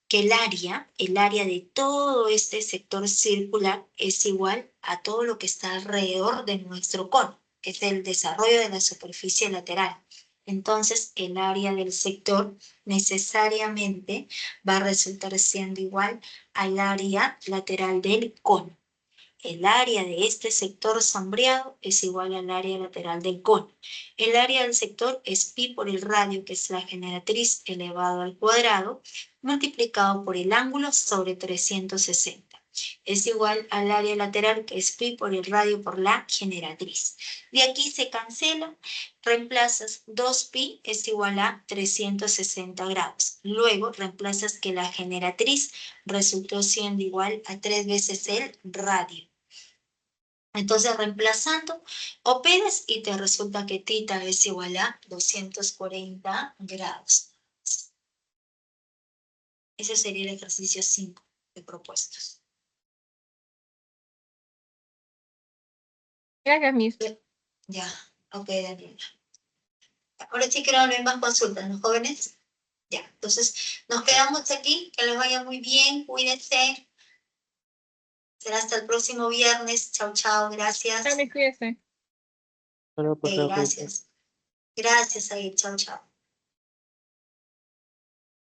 que el área de todo este sector circular es igual a todo lo que está alrededor de nuestro cono, que es el desarrollo de la superficie lateral. Entonces, el área del sector necesariamente va a resultar siendo igual al área lateral del cono. El área de este sector sombreado es igual al área lateral del cono. El área del sector es pi por el radio, que es la generatriz elevado al cuadrado, multiplicado por el ángulo sobre 360. Es igual al área lateral, que es pi por el radio por la generatriz. De aquí se cancela, reemplazas 2pi es igual a 360 grados. Luego reemplazas que la generatriz resultó siendo igual a 3 veces el radio. Entonces, reemplazando, operas y te resulta que θ es igual a 240 grados. Ese sería el ejercicio 5 de propuestos. Gracias, Miss. Ya, ok, Daniela. Ahora sí creo que no hay más consultas, ¿no, jóvenes? Ya, entonces nos quedamos aquí, que les vaya muy bien, cuídense. Será hasta el próximo viernes. Chao, chao, gracias. Chao, Miss, cuídese. Ok, gracias. Gracias, ahí, chao, chao.